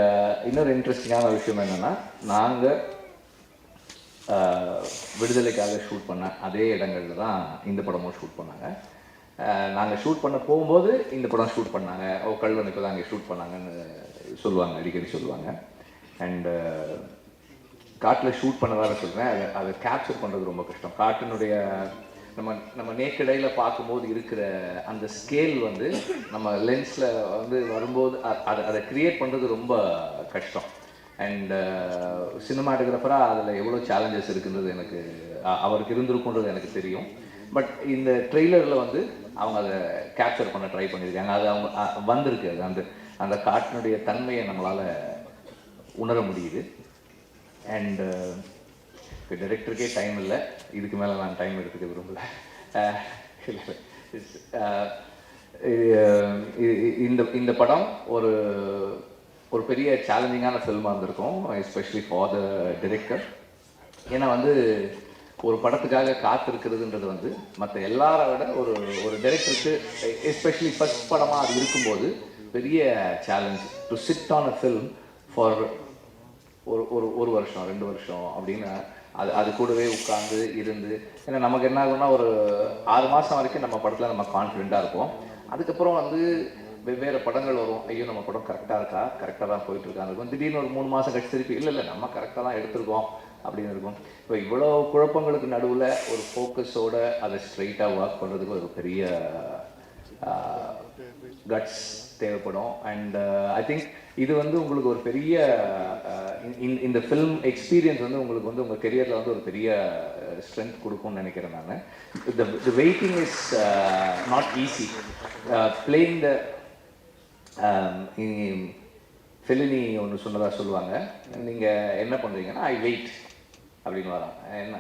இன்னொரு இன்ட்ரெஸ்டிங்கான விஷயம் என்னென்னா, நாங்கள் விடுதலைக்காக ஷூட் பண்ண அதே இடங்களில் தான் இந்த படமும் ஷூட் பண்ணாங்க. நாங்கள் ஷூட் பண்ண போகும்போது இந்த படம் ஷூட் பண்ணாங்க. கல்வன் இப்போ தான் அங்கே ஷூட் பண்ணாங்கன்னு சொல்லுவாங்க, அடிக்கடி சொல்லுவாங்க. அண்டு காட்டில் ஷூட் பண்ணதாக சொல்கிறேன். அதை கேப்சர் பண்ணுறது ரொம்ப கஷ்டம். காட்டினுடைய நம்ம நேக்கடையில் பார்க்கும்போது இருக்கிற அந்த ஸ்கேல் வந்து நம்ம லென்ஸில் வந்து வரும்போது அதை க்ரியேட் பண்ணுறது ரொம்ப கஷ்டம். அண்ட் சினிமாட்டோகிராஃபராக அதில் எவ்வளோ சேலஞ்சஸ் இருக்குன்றது எனக்கு அவருக்கு இருந்திருக்குன்றது எனக்கு தெரியும். பட் இந்த ட்ரெய்லரில் வந்து அவங்க அதை கேப்சர் பண்ண ட்ரை பண்ணியிருக்காங்க. அது அவங்க வந்திருக்கு. அது அந்த காட்டினுடைய தன்மையை நம்மளால் உணர முடியுது. அண்டு டைரக்டருக்கே டைம் இல்லை, இதுக்கு மேலே நான் டைம் எடுத்துக்க விரும்பலை. இந்த படம் ஒரு பெரிய சேலஞ்சிங்கான ஃபில்மாக இருந்திருக்கும், எஸ்பெஷலி ஃபார் த டிரெக்டர். ஏன்னா வந்து ஒரு படத்துக்காக காத்திருக்கிறதுன்றது வந்து மற்ற எல்லாரை விட ஒரு டைரக்டருக்கு எஸ்பெஷலி ஃபர்ஸ்ட் படமாக அது இருக்கும்போது பெரிய challenge. To sit on a film for ஒரு வருஷம் 2 வருஷம் அப்படின்னு அது கூடவே உட்காந்து இருந்து. ஏன்னா நமக்கு என்ன ஆகும்னா ஒரு 6 மாதம் வரைக்கும் நம்ம படத்தில் நம்ம கான்ஃபிடெண்ட்டாக இருப்போம். அதுக்கப்புறம் வந்து வெவ்வேறு படங்கள் வரும். ஐயோ நம்ம படம் கரெக்டாக இருக்கா, கரெக்டாக தான் போயிட்டுருக்கான்னு இருக்கும். திடீர்னு ஒரு 3 மாதம் கழிச்சு திருப்பி இல்லை நம்ம கரெக்டாக தான் எடுத்திருக்கோம் அப்படின்னு இருக்கும். இப்போ இவ்வளோ குழப்பங்களுக்கு நடுவில் ஒரு ஃபோக்கஸோடு அதை ஸ்ட்ரைட்டாக ஒர்க் பண்ணுறதுக்கு ஒரு பெரிய கட்ஸ் தேவைப்படும். அண்ட் ஐ திங்க் இது வந்து உங்களுக்கு ஒரு பெரிய இந்த ஃபில்ம் எக்ஸ்பீரியன்ஸ் வந்து உங்களுக்கு வந்து உங்கள் கெரியரில் வந்து ஒரு பெரிய ஸ்ட்ரென்த் கொடுக்கும்னு நினைக்கிறேன் நான். த waiting is not easy. Playing the Fellini ஒன்று சொன்னதாக சொல்லுவாங்க, நீங்கள் என்ன பண்ணுறீங்கன்னா ஐ வெயிட் அப்படின்னு வராங்க. என்ன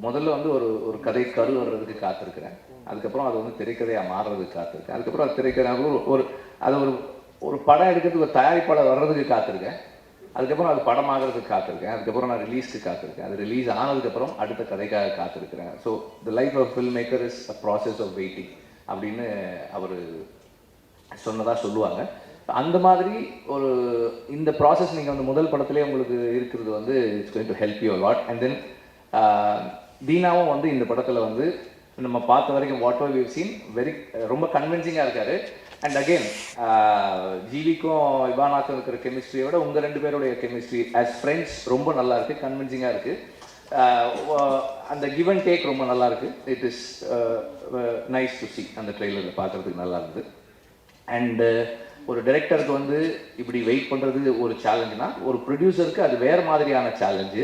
முதல்ல வந்து ஒரு கதை கரு வர்றதுக்கு காத்திருக்கிறேன். அதுக்கப்புறம் அது வந்து திரைக்கதையாக மாறுறதுக்கு காத்திருக்கேன். அதுக்கப்புறம் அது திரைக்கதை ஒரு படம் எடுக்கிறதுக்கு ஒரு தயாரிப்பாளர் வர்றதுக்கு காத்திருக்கேன். அதுக்கப்புறம் அது படமாகிறதுக்கு காத்திருக்கேன். அதுக்கப்புறம் நான் ரிலீஸ்க்கு காத்திருக்கேன். அது ரிலீஸ் ஆனதுக்கப்புறம் அடுத்த கதைக்காக காத்திருக்கிறேன். So the life of film maker is a process of waiting அப்படின்னு அவர் சொன்னதாக சொல்லுவாங்க. அந்த மாதிரி இந்த ப்ராசஸ் நீங்கள் வந்து முதல் படத்துலேயே உங்களுக்கு இருக்கிறது வந்து it's going to help you lot. And then தீனாவும் வந்து இந்த படத்தில் வந்து நம்ம பார்த்த வரைக்கும் வாட் எவர் வீவ் சீன் ரொம்ப கன்வின்சிங்காக இருக்காரு. அண்ட் அகெயின் ஜீவிக்கும் இவானாக்கும் இருக்கிற கெமிஸ்ட்ரியை விட உங்கள் 2 பேருடைய கெமிஸ்ட்ரி ஆஸ் ஃப்ரெண்ட்ஸ் ரொம்ப நல்லா இருக்குது, கன்வின்சிங்காக இருக்குது. அந்த கிவ் அண்ட் டேக் ரொம்ப நல்லா இருக்குது. It is nice to C. அந்த ட்ரெய்லரில் பார்க்குறதுக்கு நல்லா இருந்தது. அண்டு ஒரு டைரக்டருக்கு வந்து இப்படி வெயிட் பண்ணுறது ஒரு சேலஞ்சுனா, ஒரு ப்ரொடியூசருக்கு அது வேறு மாதிரியான சேலஞ்சு.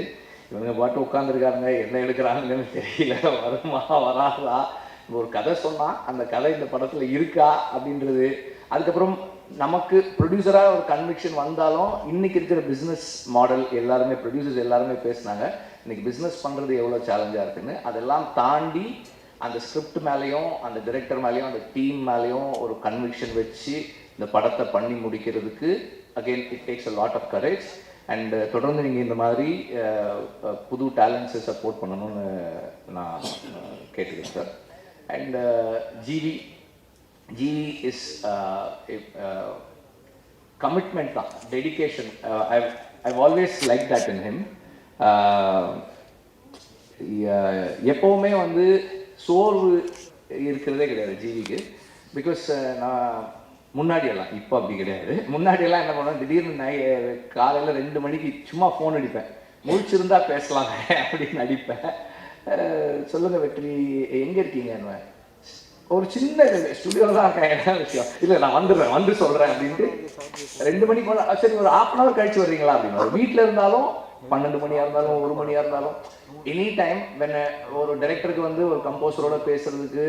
இவங்க பாட்டு உட்காந்துருக்காங்க, என்ன எடுக்கிறாங்கன்னு தெரியல, வருமா வராதா, ஒரு கதை சொன்னால் அந்த கதை இந்த படத்தில் இருக்கா அப்படின்றது. அதுக்கப்புறம் நமக்கு ப்ரொடியூசராக ஒரு கன்விக்ஷன் வந்தாலும் இன்றைக்கி இருக்கிற பிஸ்னஸ் மாடல் எல்லாருமே ப்ரொடியூசர்ஸ் எல்லாருமே பேசினாங்க, இன்றைக்கி பிஸ்னஸ் பண்ணுறது எவ்வளோ சேலஞ்சாக இருக்குன்னு. அதெல்லாம் தாண்டி அந்த ஸ்கிரிப்ட் மேலேயும் அந்த டைரக்டர் மேலேயும் அந்த டீம் மேலேயும் ஒரு கன்விக்ஷன் வச்சு இந்த படத்தை பண்ணி முடிக்கிறதுக்கு again it takes a lot of courage. And தொடர்ந்து நீங்கள் இந்த மாதிரி புது டேலண்ட்ஸை சப்போர்ட் பண்ணணும்னு நான் கேட்டுக்கிறேன் சார். And GV GV is commitment தான், dedication. I've always liked that in him. எப்போவுமே வந்து சோர்வு இருக்கிறதே கிடையாது ஜிவிக்கு. பிகாஸ் நான் முன்னாடியெல்லாம், இப்போ அப்படி கிடையாது, முன்னாடியெல்லாம் என்ன பண்ணுவேன், திடீர்னு காலையில் 2 மணிக்கு சும்மா ஃபோன் அடிப்பேன், முடிச்சிருந்தா பேசலாங்க அப்படின்னு அடிப்பேன். சொல்லுங்கள் வெற்றி, எங்கே இருக்கீங்கன்னு. ஒரு சின்ன ஸ்டுடியோவில் தான் இருக்கேன், என்ன விஷயம், இல்லை நான் வந்துடுறேன், வந்து சொல்கிறேன் அப்படின்ட்டு 2 மணிக்கு போனால் சரி ஒரு 1/2 hour கழிச்சு வர்றீங்களா அப்படின்னு. வீட்டில் இருந்தாலும் 12 மணியாக இருந்தாலும் 1 மணியாக இருந்தாலும் எனி டைம் வென் ஒரு டைரக்டருக்கு வந்து ஒரு கம்போசரோட பேசுறதுக்கு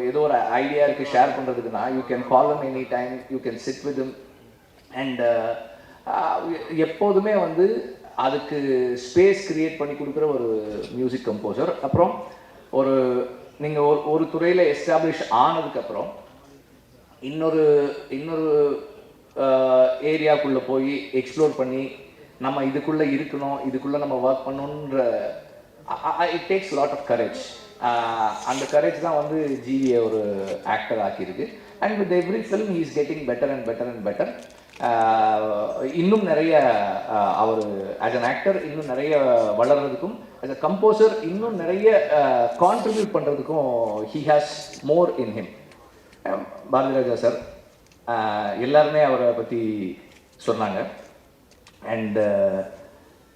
ஏதோ ஒரு ஐடியா இருக்குது ஷேர் பண்ணுறதுக்குன்னா you can call him any time, you can sit with him. And எப்போதுமே வந்து அதுக்கு ஸ்பேஸ் கிரியேட் பண்ணி கொடுக்குற ஒரு மியூசிக் கம்போசர். அப்புறம் ஒரு நீங்கள் ஒரு துறையில் எஸ்டாப்ளிஷ் ஆனதுக்கப்புறம் இன்னொரு ஏரியாக்குள்ளே போய் எக்ஸ்ப்ளோர் பண்ணி நம்ம இதுக்குள்ளே இருக்கணும், இதுக்குள்ளே நம்ம ஒர்க் பண்ணணுன்ற it takes lot of courage. அந்த கரேஜ் தான் வந்து ஜிவியை ஒரு ஆக்டர் ஆக்கியிருக்கு. And with every film he is getting better and better and better. இன்னும் நிறைய அவர் ஆஸ் அன் ஆக்டர் இன்னும் நிறைய வளர்கிறதுக்கும், ஆஸ் அ கம்போசர் இன்னும் நிறைய கான்ட்ரிபியூட் பண்ணுறதுக்கும் he has more in him. Bharathiraja sir எல்லாருமே அவரை பற்றி சொன்னாங்க. அண்ட்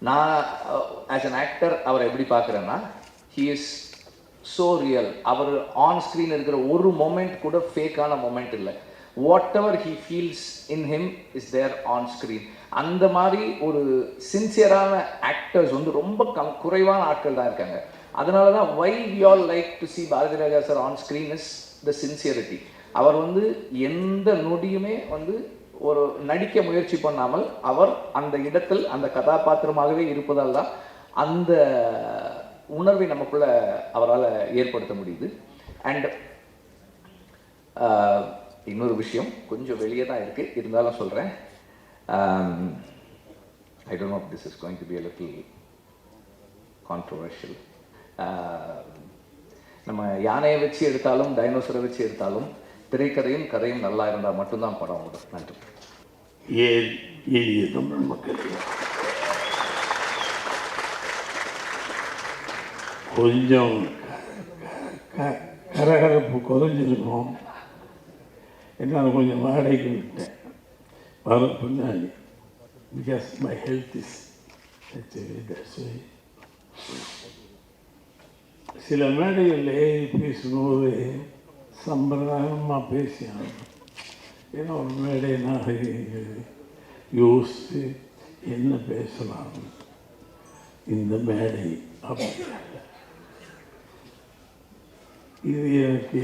நான் ஆஸ் அன் ஆக்டர் அவரை எப்படி பார்க்குறேன்னா, ஹீ இஸ் ஸோ ரியல். அவர் ஆன் ஸ்க்ரீன் இருக்கிற ஒரு மொமெண்ட் கூட ஃபேக்கான மொமெண்ட் இல்லை. Whatever he feels in him is there on screen. அந்த மாதிரி ஒரு சின்சியரான ஆக்டர்ஸ் வந்து ரொம்ப குறைவான ஆட்கள் தான் இருக்காங்க. அதனால தான் why we all like to see Bharathiraja sir on screen is the sincerity. அவர் வந்து எந்த நொடியுமே வந்து ஒரு நடிக்க முயற்சி பண்ணாமல் அவர் அந்த இடத்தில் அந்த கதாபாத்திரமாகவே இருப்பதால் தான் அந்த உணர்வை நமக்குள்ள அவரால் ஏற்படுத்த முடியுது. அண்ட் இன்னொரு விஷயம் கொஞ்சம் வெளியே தான் இருக்குது, இருந்தாலும் சொல்கிறேன். I don't know if this is going to be a little controversial. நம்ம யானையை வச்சு எடுத்தாலும் டைனோசரை வச்சு எடுத்தாலும் திரைக்கதையும் கதையும் நல்லா இருந்தால் மட்டும்தான் படம் ஓடும். நன்றி. எளிய தமிழ் மக்களுக்கு கொஞ்சம் கரகரப்பு குறைஞ்சிருக்கும். என்னால் கொஞ்சம் வாடகைக்கு விட்டேன் வர பின்னாடி. பிகாஸ் மை ஹெல்த் இஸ் சில மேடைகளில் ஏறி பேசும்போது சம்பிரதாயமாக பேசியாகும். ஏன்னா ஒரு மேடை நான் யோசித்து என்ன பேசலாம் இந்த மேடை அப்படி. இது எனக்கு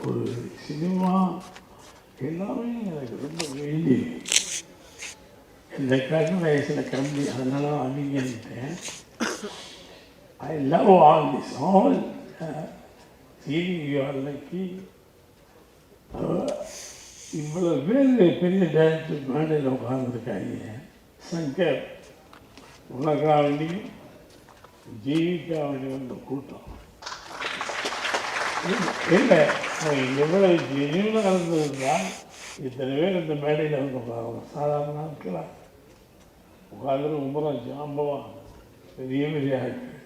ஒரு சினிமா எல்லாமே எனக்கு ரொம்ப வேண்டி. இந்த கண்ணு வயசில் கம்மி, அதனால அமைங்கன்ட்டேன். I love all this, all seeing you are lucky. இவ்வளோ பேர் பெரிய டைரக்டர் மேடையில் உட்காந்துருக்காங்க. சங்கர் உலகாவணி ஜீவிகாவணி வந்த கூட்டம் இல்லை, எவ்வளோ ஜெனியூனாக இருந்ததுதான் இத்தனை பேர் இந்த மேடையில் வந்து உட்காரணும். சாதாரண நாட்களாக உட்காந்து ரொம்ப ஜாம்பவான் பெரிய பெரிய ஆட்கள்,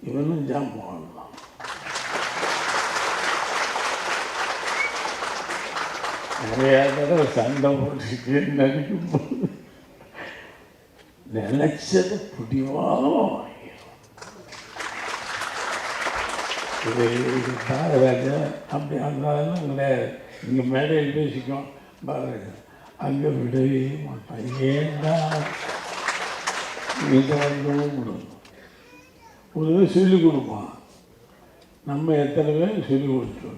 இவனும் ஜாம்பவான் தான். நிறையா தடவை சண்டை போட்டுட்டு நடிக்கும்போது நினைச்சது பிடிவாதமாக இது பாரராஜா அப்படி அதெல்லாம் கிடையாது. இங்கே மேடையில் பேசிக்கும் பாரராஜா, அங்கே விடவே மாட்டான். ஏண்டா இதை வந்து ஒரு சொல்லிக் கொடுப்பான். நம்ம எத்தனை பேர் சொல்லிக் கொடுத்து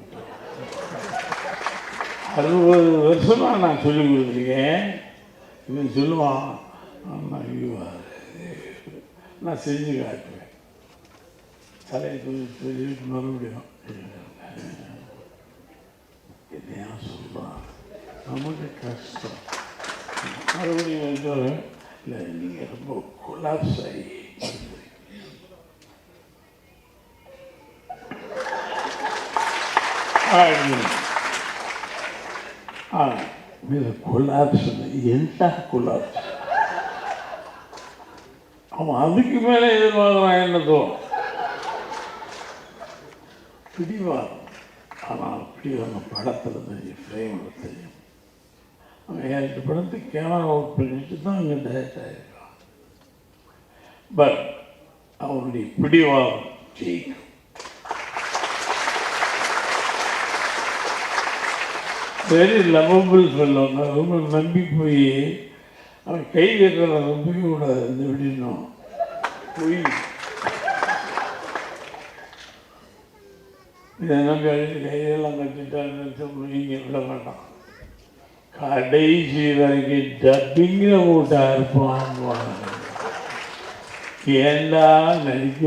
60 வருஷமாக நான் சொல்லிக் கொடுத்துருக்கேன். இவன் சொல்லுவான், நான் செஞ்சு காட்டுவேன். தலையை சொல்லிட்டு மறுபடியும் என்னையா சொல்கிறான், நமக்கு கஷ்டம். மறுபடியும் இல்லை, நீங்கள் ரொம்ப கொலாப்ஸ் ஆகி మీరు కొలాప్స్ ఎంత కొలాప్స్ அவன் அதுக்கு மேலே எதிர்பார்க்குறான் என்னதோ பிடிவாதம். ஆனால் பிடிவாதம் படத்தில் தெரியும், ஃப்ரேமில் தெரியும். அவன் 7 படத்துக்கு கேமரா அவுட் பண்ணிட்டு தான் அங்கே டைரக்ட் ஆகிருக்கான். பட் அவனுடைய பிடிவாதம் ஜெயிக்கும். வெரி லவபிள் சொல்லுவாங்க. ரொம்ப நம்பி போய் அவன் கை கேட்கறத நம்பவே கூடாது. இந்த எப்படின்னும் போய் இதை நம்பி அழித்து கையெல்லாம் கட்டிட்டான்னு இங்கே விட மாட்டான். கடைசி வரைக்கும் டப்பிங்கில் போட்டா இருப்பான். ஏண்டா நடிக்க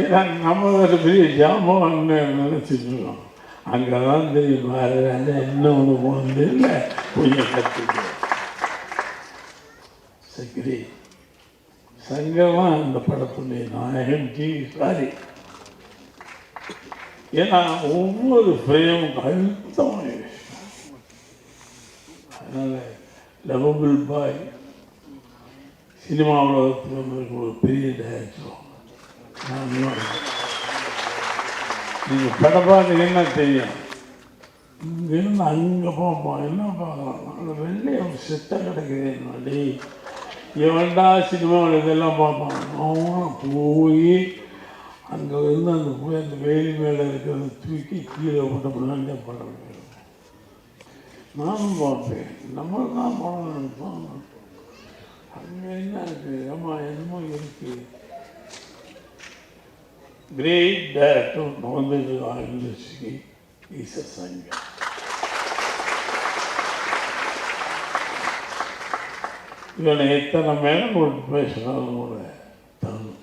ஏன்னா நம்ம ஒரு பெரிய ஜாமான்னு நினச்சிருக்கோம். அங்கே தான் தெரியும் பாரு அந்த என்ன ஒன்று போனது இல்லை கொஞ்சம் கற்றுக்க சரி. சங்கமாக அந்த படத்துடைய நாயகன் சாரி. ஏன்னா ஒவ்வொரு ஃப்ரேமும் அழுத்தமான விஷயம். அதனால் லவபிள் பாய் சினிமா உலகத்தில் வந்திருக்க ஒரு பெரிய டைரக்டர். நீங்கள் படம் பார்த்தீங்கன்னா தெரியும். இங்கேருந்து அங்கே பார்ப்போம். என்ன பார்க்கலாம், அந்த வெள்ளையை ஒரு செத்தாக கிடைக்குது. என்னடி எவன்டா சினிமாவில் இதெல்லாம் பார்ப்பான். அவனும் போய் அங்கே இருந்து அந்த போய் அந்த வேலி மேலே இருக்கிறத தூக்கி கீழே போட்ட பிள்ளைங்க படம் வேணும். நானும் பார்ப்பேன். நம்ம தான் படம் நினைப்போம். அங்கே என்ன இருக்குது, ஆமாம் என்னமோ இருக்குது. Great director, Mohammed industry is a Sangha. இவனை எத்தனை மேலே போட்டு பேசினாலும் கூட தரும்.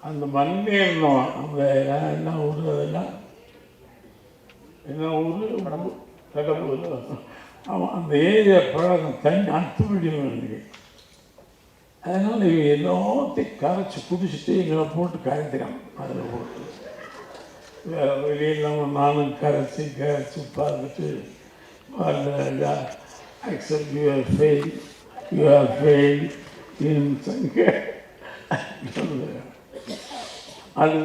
அந்த மண்ணே இருந்தோம். அந்த என்ன ஊர் அதெல்லாம் என்ன ஊர் கடவுள். அவன் அந்த ஏரியா பழகம் தண்ணி அத்துப்படியும் எனக்கு. அதனால் இவன் எல்லாத்தையும் கரைச்சி குடிச்சிட்டு எங்களை போட்டு கரைக்கிறான். அதில் போட்டு வேறு வழி இல்லாமல் நானும் கரைச்சி பார்த்துட்டு பாருங்க accept you are fail in சங்க. அது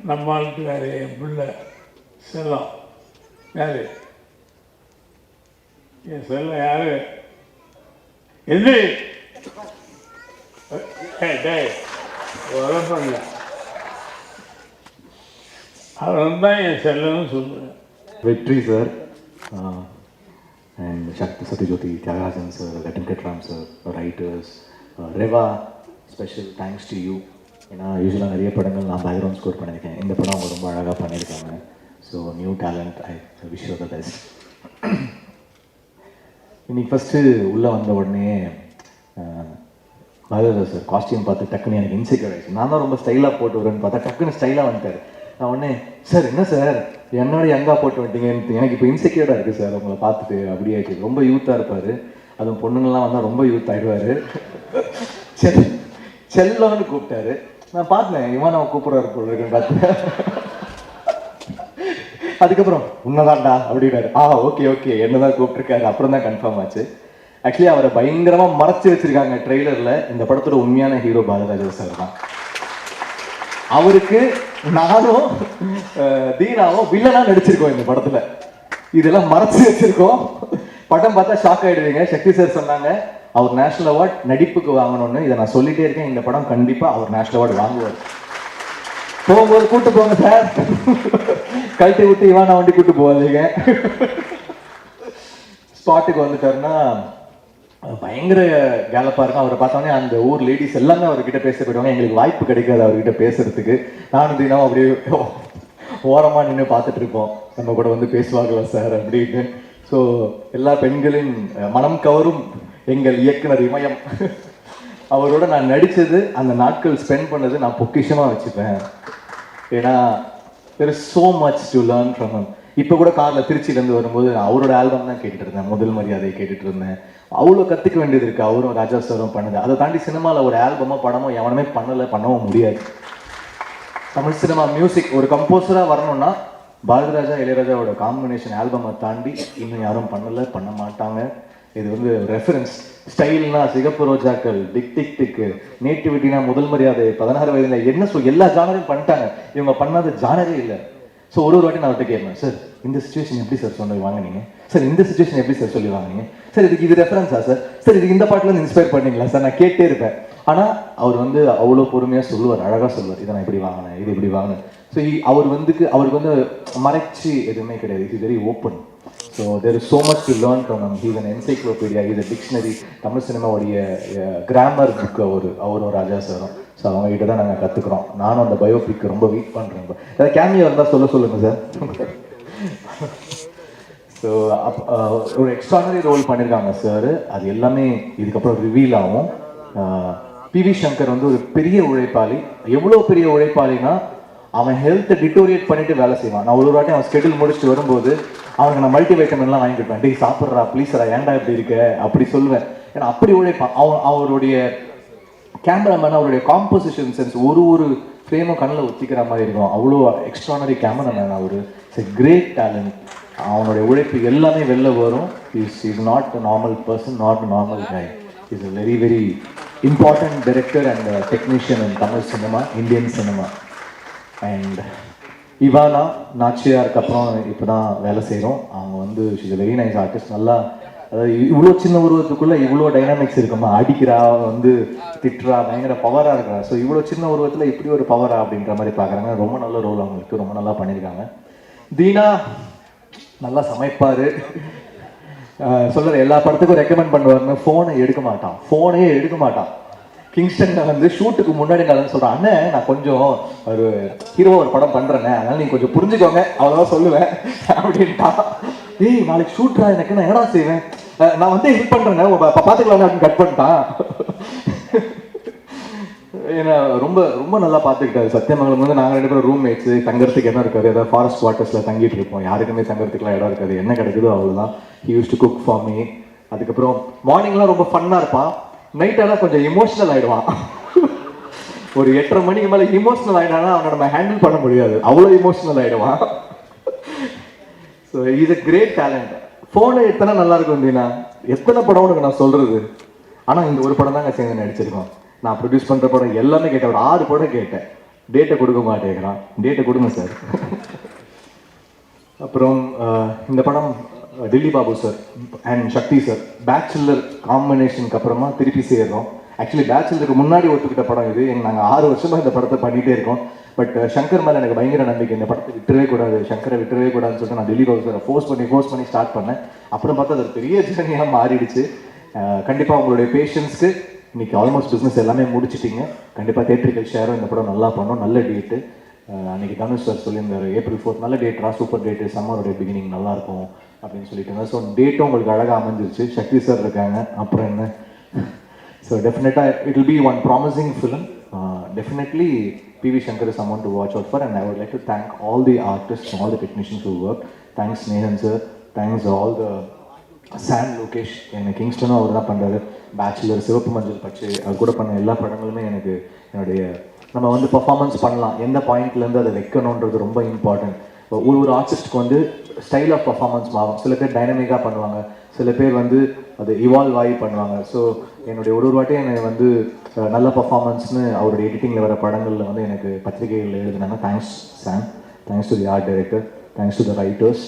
நம்ம ஆளுக்காரு என் பிள்ளை செல்லம். யார் என் செல்லம்? யார் எது உழப்பங்க. அவன் தான் என் செல்லன்னு சொல்லுவேன். Vetri sir and Sakthi Sathyajothi, Thyagarajan sir, லட்டன் கட்ராம் சார், ரைட்டர்ஸ், ரெவா, ஸ்பெஷல் தேங்க்ஸ் டு யூ. ஏன்னா யூஸ்வலாக நிறைய படங்கள் நான் பேக்ரவுண்ட் ஸ்கோர் பண்ணியிருக்கேன். இந்த படம் அவங்க ரொம்ப அழகாக பண்ணியிருக்காங்க. So new talent, I wish you the best. இன்னைக்கு ஃபஸ்ட்டு உள்ளே வந்த உடனே அதாவது சார் காஸ்டியூம் பார்த்து டக்குன்னு எனக்கு இன்செக்யூர் ஆகிடுச்சு. நான் தான் ரொம்ப ஸ்டைலாக போட்டு வருவேன்னு பார்த்தா டக்குன்னு ஸ்டைலாக வந்துட்டார். நான் உடனே சார் என்ன சார் என்னோட யங்காக போட்டு வந்துட்டீங்கன்னு எனக்கு இப்போ இன்செக்யூர்டாக இருக்குது சார் உங்களை பார்த்துட்டு. அப்படி ஆகிடுச்சு. ரொம்ப யூத்தாக இருப்பார். அதுவும் பொண்ணுங்கள்லாம் வந்தால் ரொம்ப யூத் ஆகிடுவார். செல்லோன்னு கூப்பிட்டாரு. நான் பார்த்தேன் இவன் அவன் கூப்பிட்றாரு போல இருக்குன்னு பார்த்தேன். அதுக்கப்புறம் உன்னதான்டா அப்படின்னாரு. ஓகே என்னதான் கூப்பிட்டுருக்காரு. அப்புறம் தான் கன்ஃபார்ம் ஆச்சு. ஆக்சுவலி அவரை பயங்கரமாக மறைச்சி வச்சிருக்காங்க ட்ரெய்லரில். இந்த படத்தோட உண்மையான ஹீரோ பாரதிராஜா சார் தான். அவருக்கு நானும் தீனாவும் வில்லனா நடிச்சிருக்கோம் இந்த படத்தில். இதெல்லாம் மறைச்சி வச்சிருக்கோம். படம் பார்த்தா ஷாக் ஆகிடுவீங்க. சக்தி சார் சொன்னாங்க அவர் நேஷனல் அவார்ட் நடிப்புக்கு வாங்கணும்னு. இதை நான் சொல்லிட்டே இருக்கேன். இந்த படம் கண்டிப்பாக அவர் நேஷனல் அவார்டு வாங்குவார். போகும்போது கூப்பிட்டு போங்க சார். கழட்டி விட்டு இவான வண்டி கூப்பிட்டு போவாதீங்க. ஸ்பாட்டுக்கு வந்துட்டாருன்னா பயங்கர கேலப்பாக இருக்கும். அவரை பார்த்தோன்னே அந்த ஊர் லேடிஸ் எல்லாமே அவர்கிட்ட பேச போயிடுவாங்க. எங்களுக்கு வாய்ப்பு கிடைக்காது அவர்கிட்ட பேசுறதுக்கு. நானும் தினம் அப்படியே ஓரமாக நின்று பார்த்துட்டு இருப்போம். நம்ம கூட வந்து பேசுவாங்களா சார் அப்படின்னு. ஸோ எல்லா பெண்களின் மனம் கவரும் எங்கள் இயக்குனர் இமயம் அவரோட நான் நடித்தது, அந்த நாட்கள் ஸ்பெண்ட் பண்ணது நான் பொக்கிஷமாக வச்சுப்பேன். ஏன்னா there is so much to learn from him. இப்போ கூட காரில் திருச்சியிலேருந்து வரும்போது நான் அவரோட ஆல்பம் தான் கேட்டுட்டு இருந்தேன். முதல் மரியாதை கேட்டுட்டு இருந்தேன். அவ்வளோ கற்றுக்க வேண்டியது இருக்குது. அவரும் ராஜா சாரும் பண்ணது. அதை தாண்டி சினிமாவில் ஒரு ஆல்பமோ படமோ எவனுமே பண்ணவும் முடியாது. தமிழ் சினிமா மியூசிக் ஒரு கம்போசராக வரணும்னா பாரதிராஜா இளையராஜாவோட காம்பினேஷன் ஆல்பமை தாண்டி இன்னும் யாரும் பண்ண மாட்டாங்க. இது வந்து ரெஃபரன்ஸ். ஸ்டைல்னா சிகப்பு ரோஜாக்கள், டிக் டிக் டிக்கு, நேட்டிவிட்டினா முதல் மரியாதை, 16 வயதுல என்ன எல்லா ஜானரையும் பண்ணிட்டாங்க. இவங்க பண்ணாத ஜானரே இல்லை. ஸோ ஒரு வாட்டி நான் அவர்கிட்ட கேட்பேன், சார் இந்த சுச்சுவேஷன் எப்படி சார் சொல்லி வாங்கினீங்க, சார் இந்த சுச்சுவேஷன் எப்படி சார் சொல்லி வாங்கினீங்க, சார் இதுக்கு இது ரெஃபரன்ஸா சார் இதுக்கு இந்த பாட்டிலேருந்து இன்ஸ்பயர் பண்ணீங்களா சார், நான் கேட்டே இருப்பேன். ஆனால் அவர் வந்து அவ்வளோ பொறுமையாக சொல்லுவார், அழகாக சொல்லுவார், இதை நான் இப்படி வாங்கினேன், இது இப்படி வாங்கினேன். ஸோ அவருக்கு வந்து மறைச்சி எதுவுமே கிடையாது. It is very open. So there is so much to learn from him. He's an encyclopedia, he's a dictionary. Tamil சினிமாவுடைய கிராமர் புக்கு அவரும் ராஜா சாரும். ஸோ அவங்ககிட்ட தான் நாங்கள் கற்றுக்குறோம். நானும் அந்த பயோபிக் ரொம்ப வெயிட் பண்ணுறேன். ஏதாவது கேமியோ இருந்தால் சொல்லுங்கள் சார். ஸோ ஒரு எக்ஸ்ட்ரானரி ரோல் பண்ணியிருக்காங்க சார். அது எல்லாமே இதுக்கப்புறம் ரிவீல் ஆகும். பிவி சங்கர் வந்து ஒரு பெரிய உழைப்பாளி. எவ்வளோ பெரிய உழைப்பாளினா அவன் ஹெல்த்தை டிட்டோரியேட் பண்ணிட்டு வேலை செய்வான். நான் ஒரு வாட்டி அவன் ஸ்கெடியூல் முடிச்சுட்டு வரும்போது அவனுக்கு நான் மல்டி வைட்டமின்லாம் வாங்கி கொடுப்பேன். டேய் சாப்பிட்றா ப்ளீஸ்ரா, ஏன்டா இப்படி இருக்க அப்படி சொல்லுவேன். ஏன்னா அப்படி உழைப்பான். அவருடைய கேமராமேன், அவருடைய காம்போசிஷன் சென்ஸ் ஒரு ஃப்ரேமும் கண்ணில் ஒத்திக்கிற மாதிரி இருக்கும். அவ்வளோ எக்ஸ்ட்ரானரி கேமராமேன் அவர். It's a great talent. அவனுடைய உழைப்பு எல்லாமே வெளில வரும். Is not a normal person, not a normal guy. Is a very very important director and technician in Tamil cinema, Indian cinema. And Ivana நாச்சியாருக்கு அப்புறம் இப்போ தான் வேலை செய்கிறோம். அவங்க வந்து she's a very nice artist. நல்லா, அதாவது இவ்வளோ சின்ன உருவத்துக்குள்ளே இவ்வளோ டைனாமிக்ஸ் இருக்குமா, அடிக்கிறா, வந்து திட்டுறா, பயங்கர பவராக இருக்கிறா. ஸோ இவ்வளோ சின்ன உருவத்தில் இப்படி ஒரு பவரா அப்படின்ற மாதிரி பார்க்குறாங்க. ரொம்ப நல்ல ரோல் அவங்களுக்கு, ரொம்ப நல்லா பண்ணியிருக்காங்க. தீனா நல்லா சமைப்பார். சொல்கிற எல்லா படத்துக்கும் ரெக்கமெண்ட் பண்ணுவாருன்னு ஃபோனே எடுக்க மாட்டான். கிங்ஸ்டனில் வந்து ஷூட்டுக்கு முன்னாடி நான் சொல்கிறேன், அண்ணன் நான் கொஞ்சம் ஒரு ஹீரோ ஒரு படம் பண்ணுறேண்ணே, அதனால் நீங்கள் கொஞ்சம் புரிஞ்சுக்கோங்க, அவ்வளோதான் சொல்லுவேன் அப்படின்ட்டா. ஏய் நாளைக்கு ஷூட்ரா, எனக்கு நான் என்னடா செய்வேன், நான் வந்து ஹெல்ப் பண்ணுறேண்ணே, பார்த்துக்கலாம் அப்படின்னு கட் பண்ணிட்டான். ஏன்னா ரொம்ப ரொம்ப நல்லா பார்த்துக்கிட்டாரு. சத்தியமங்கலம் வந்து நாங்கள் 2 பேரும் ரூம்மேட்ஸு. தங்கறதுக்கு இடம் இருக்காது, ஏதாவது ஃபாரஸ்ட் குவார்ட்டர்ஸில் தங்கிட்டு இருப்போம். யாருக்குமே தங்கறதுக்குலாம் இடம் இருக்காது, என்ன கிடைக்குதோ அவ்வளோதான். He use to cook for me. அதுக்கப்புறம் மார்னிங்லாம் ரொம்ப ஃபன்னாக இருப்பான். நைட்டெல்லாம் கொஞ்சம் இமோஷனல் ஆகிடுவான். ஒரு 8:30 மணிக்கு மேலே இமோஷனல் ஆகிட்டானா அவனை நம்ம ஹேண்டில் பண்ண முடியாது, அவ்வளோ இமோஷனல் ஆகிடுவான். So is a great talent. ஃபோனை எத்தனை நல்லா இருக்கும் தீனா, எத்தனை படம் உனக்கு நான் சொல்கிறது. ஆனால் இந்த ஒரு படம் தாங்க சேர்ந்து நடிச்சிருக்கோம். நான் ப்ரொடியூஸ் பண்ணுற படம் எல்லாமே கேட்டேன், ஒரு 6 படம் கேட்டேன். டேட்டை கொடுக்க மாட்டேங்கிறான். டேட்டை கொடுங்க சார். அப்புறம் இந்த படம் Dilli Babu sir and Sakthi sir bachelor காம்பினேஷனுக்கு அப்புறமா திருப்பி சேர்றோம். ஆக்சுவலி பேச்சுலருக்கு முன்னாடி ஒத்துக்கிட்ட படம் இது. நாங்கள் 6 வருஷமாக இந்த படத்தை பண்ணிகிட்டே இருக்கோம். பட் சங்கர் மேலே எனக்கு பயங்கர நம்பிக்கை. இந்த படத்தை விட்டுறவே கூடாது, சங்கரை விட்டுறவே கூடாதுன்னு சொல்லிட்டு நான் டில்லி பாபு சாரை ஃபோர்ஸ் பண்ணி ஸ்டார்ட் பண்ணேன். அப்புறம் பார்த்தா அது ஒரு பெரிய ஜர்னியாக மாறிடுச்சு. கண்டிப்பாக உங்களுடைய பேஷன்ஸ்க்கு இன்னைக்கு ஆல்மோஸ்ட் பிஸ்னஸ் எல்லாமே முடிச்சிட்டிங்க. கண்டிப்பாக தேட்டரிக்கல் ஷேரும் இந்த படம் நல்லா பண்ணோம். நல்ல டேட்டு. அன்றைக்கி தனுஷ் சார் சொல்லியிருந்தார், April 4th நல்ல டேட்ரா, சூப்பர் டேட்டு, சம்மருடைய பிகினிங் நல்லாயிருக்கும் அப்படின்னு சொல்லிட்டு இருந்தார். ஸோ டேட்டும் உங்களுக்கு அழகாக அமைஞ்சிருச்சு. சக்தி சார் இருக்காங்க, அப்புறம் என்ன. ஸோ டெஃபினட்டாக it will be one promising film. Definitely PV Shankar is someone to watch out for, and I would like to thank all the artists, all the technicians who worked. Thanks Nehan sir, thanks all the சாம் லோகேஷ். எனக்கு கிங்ஸ்டனும் அவர் தான் பண்ணுறாரு. Bachelor, சிவப்பு மஞ்சள் பச்சை, அது கூட பண்ண எல்லா படங்களுமே எனக்கு என்னுடைய நம்ம வந்து பர்ஃபார்மன்ஸ் பண்ணலாம், எந்த பாயிண்ட்லேருந்து அதை வைக்கணுன்றது ரொம்ப இம்பார்ட்டன்ட். ஒரு ஆர்டிஸ்ட்டுக்கு வந்து ஸ்டைல் ஆஃப் பர்ஃபார்மன்ஸ் மாறும். சில பேர் டைனமிக்காக பண்ணுவாங்க, சில பேர் வந்து அது இவால்வ் ஆகி பண்ணுவாங்க. ஸோ என்னுடைய ஒரு வாட்டியும் என்னை வந்து நல்ல பர்ஃபார்மன்ஸ்னு அவருடைய எடிட்டிங்கில் வர படங்களில் வந்து எனக்கு பத்திரிகைகளில் எழுதுனாங்க. Thanks Sam, thanks to the art director, thanks to the writers.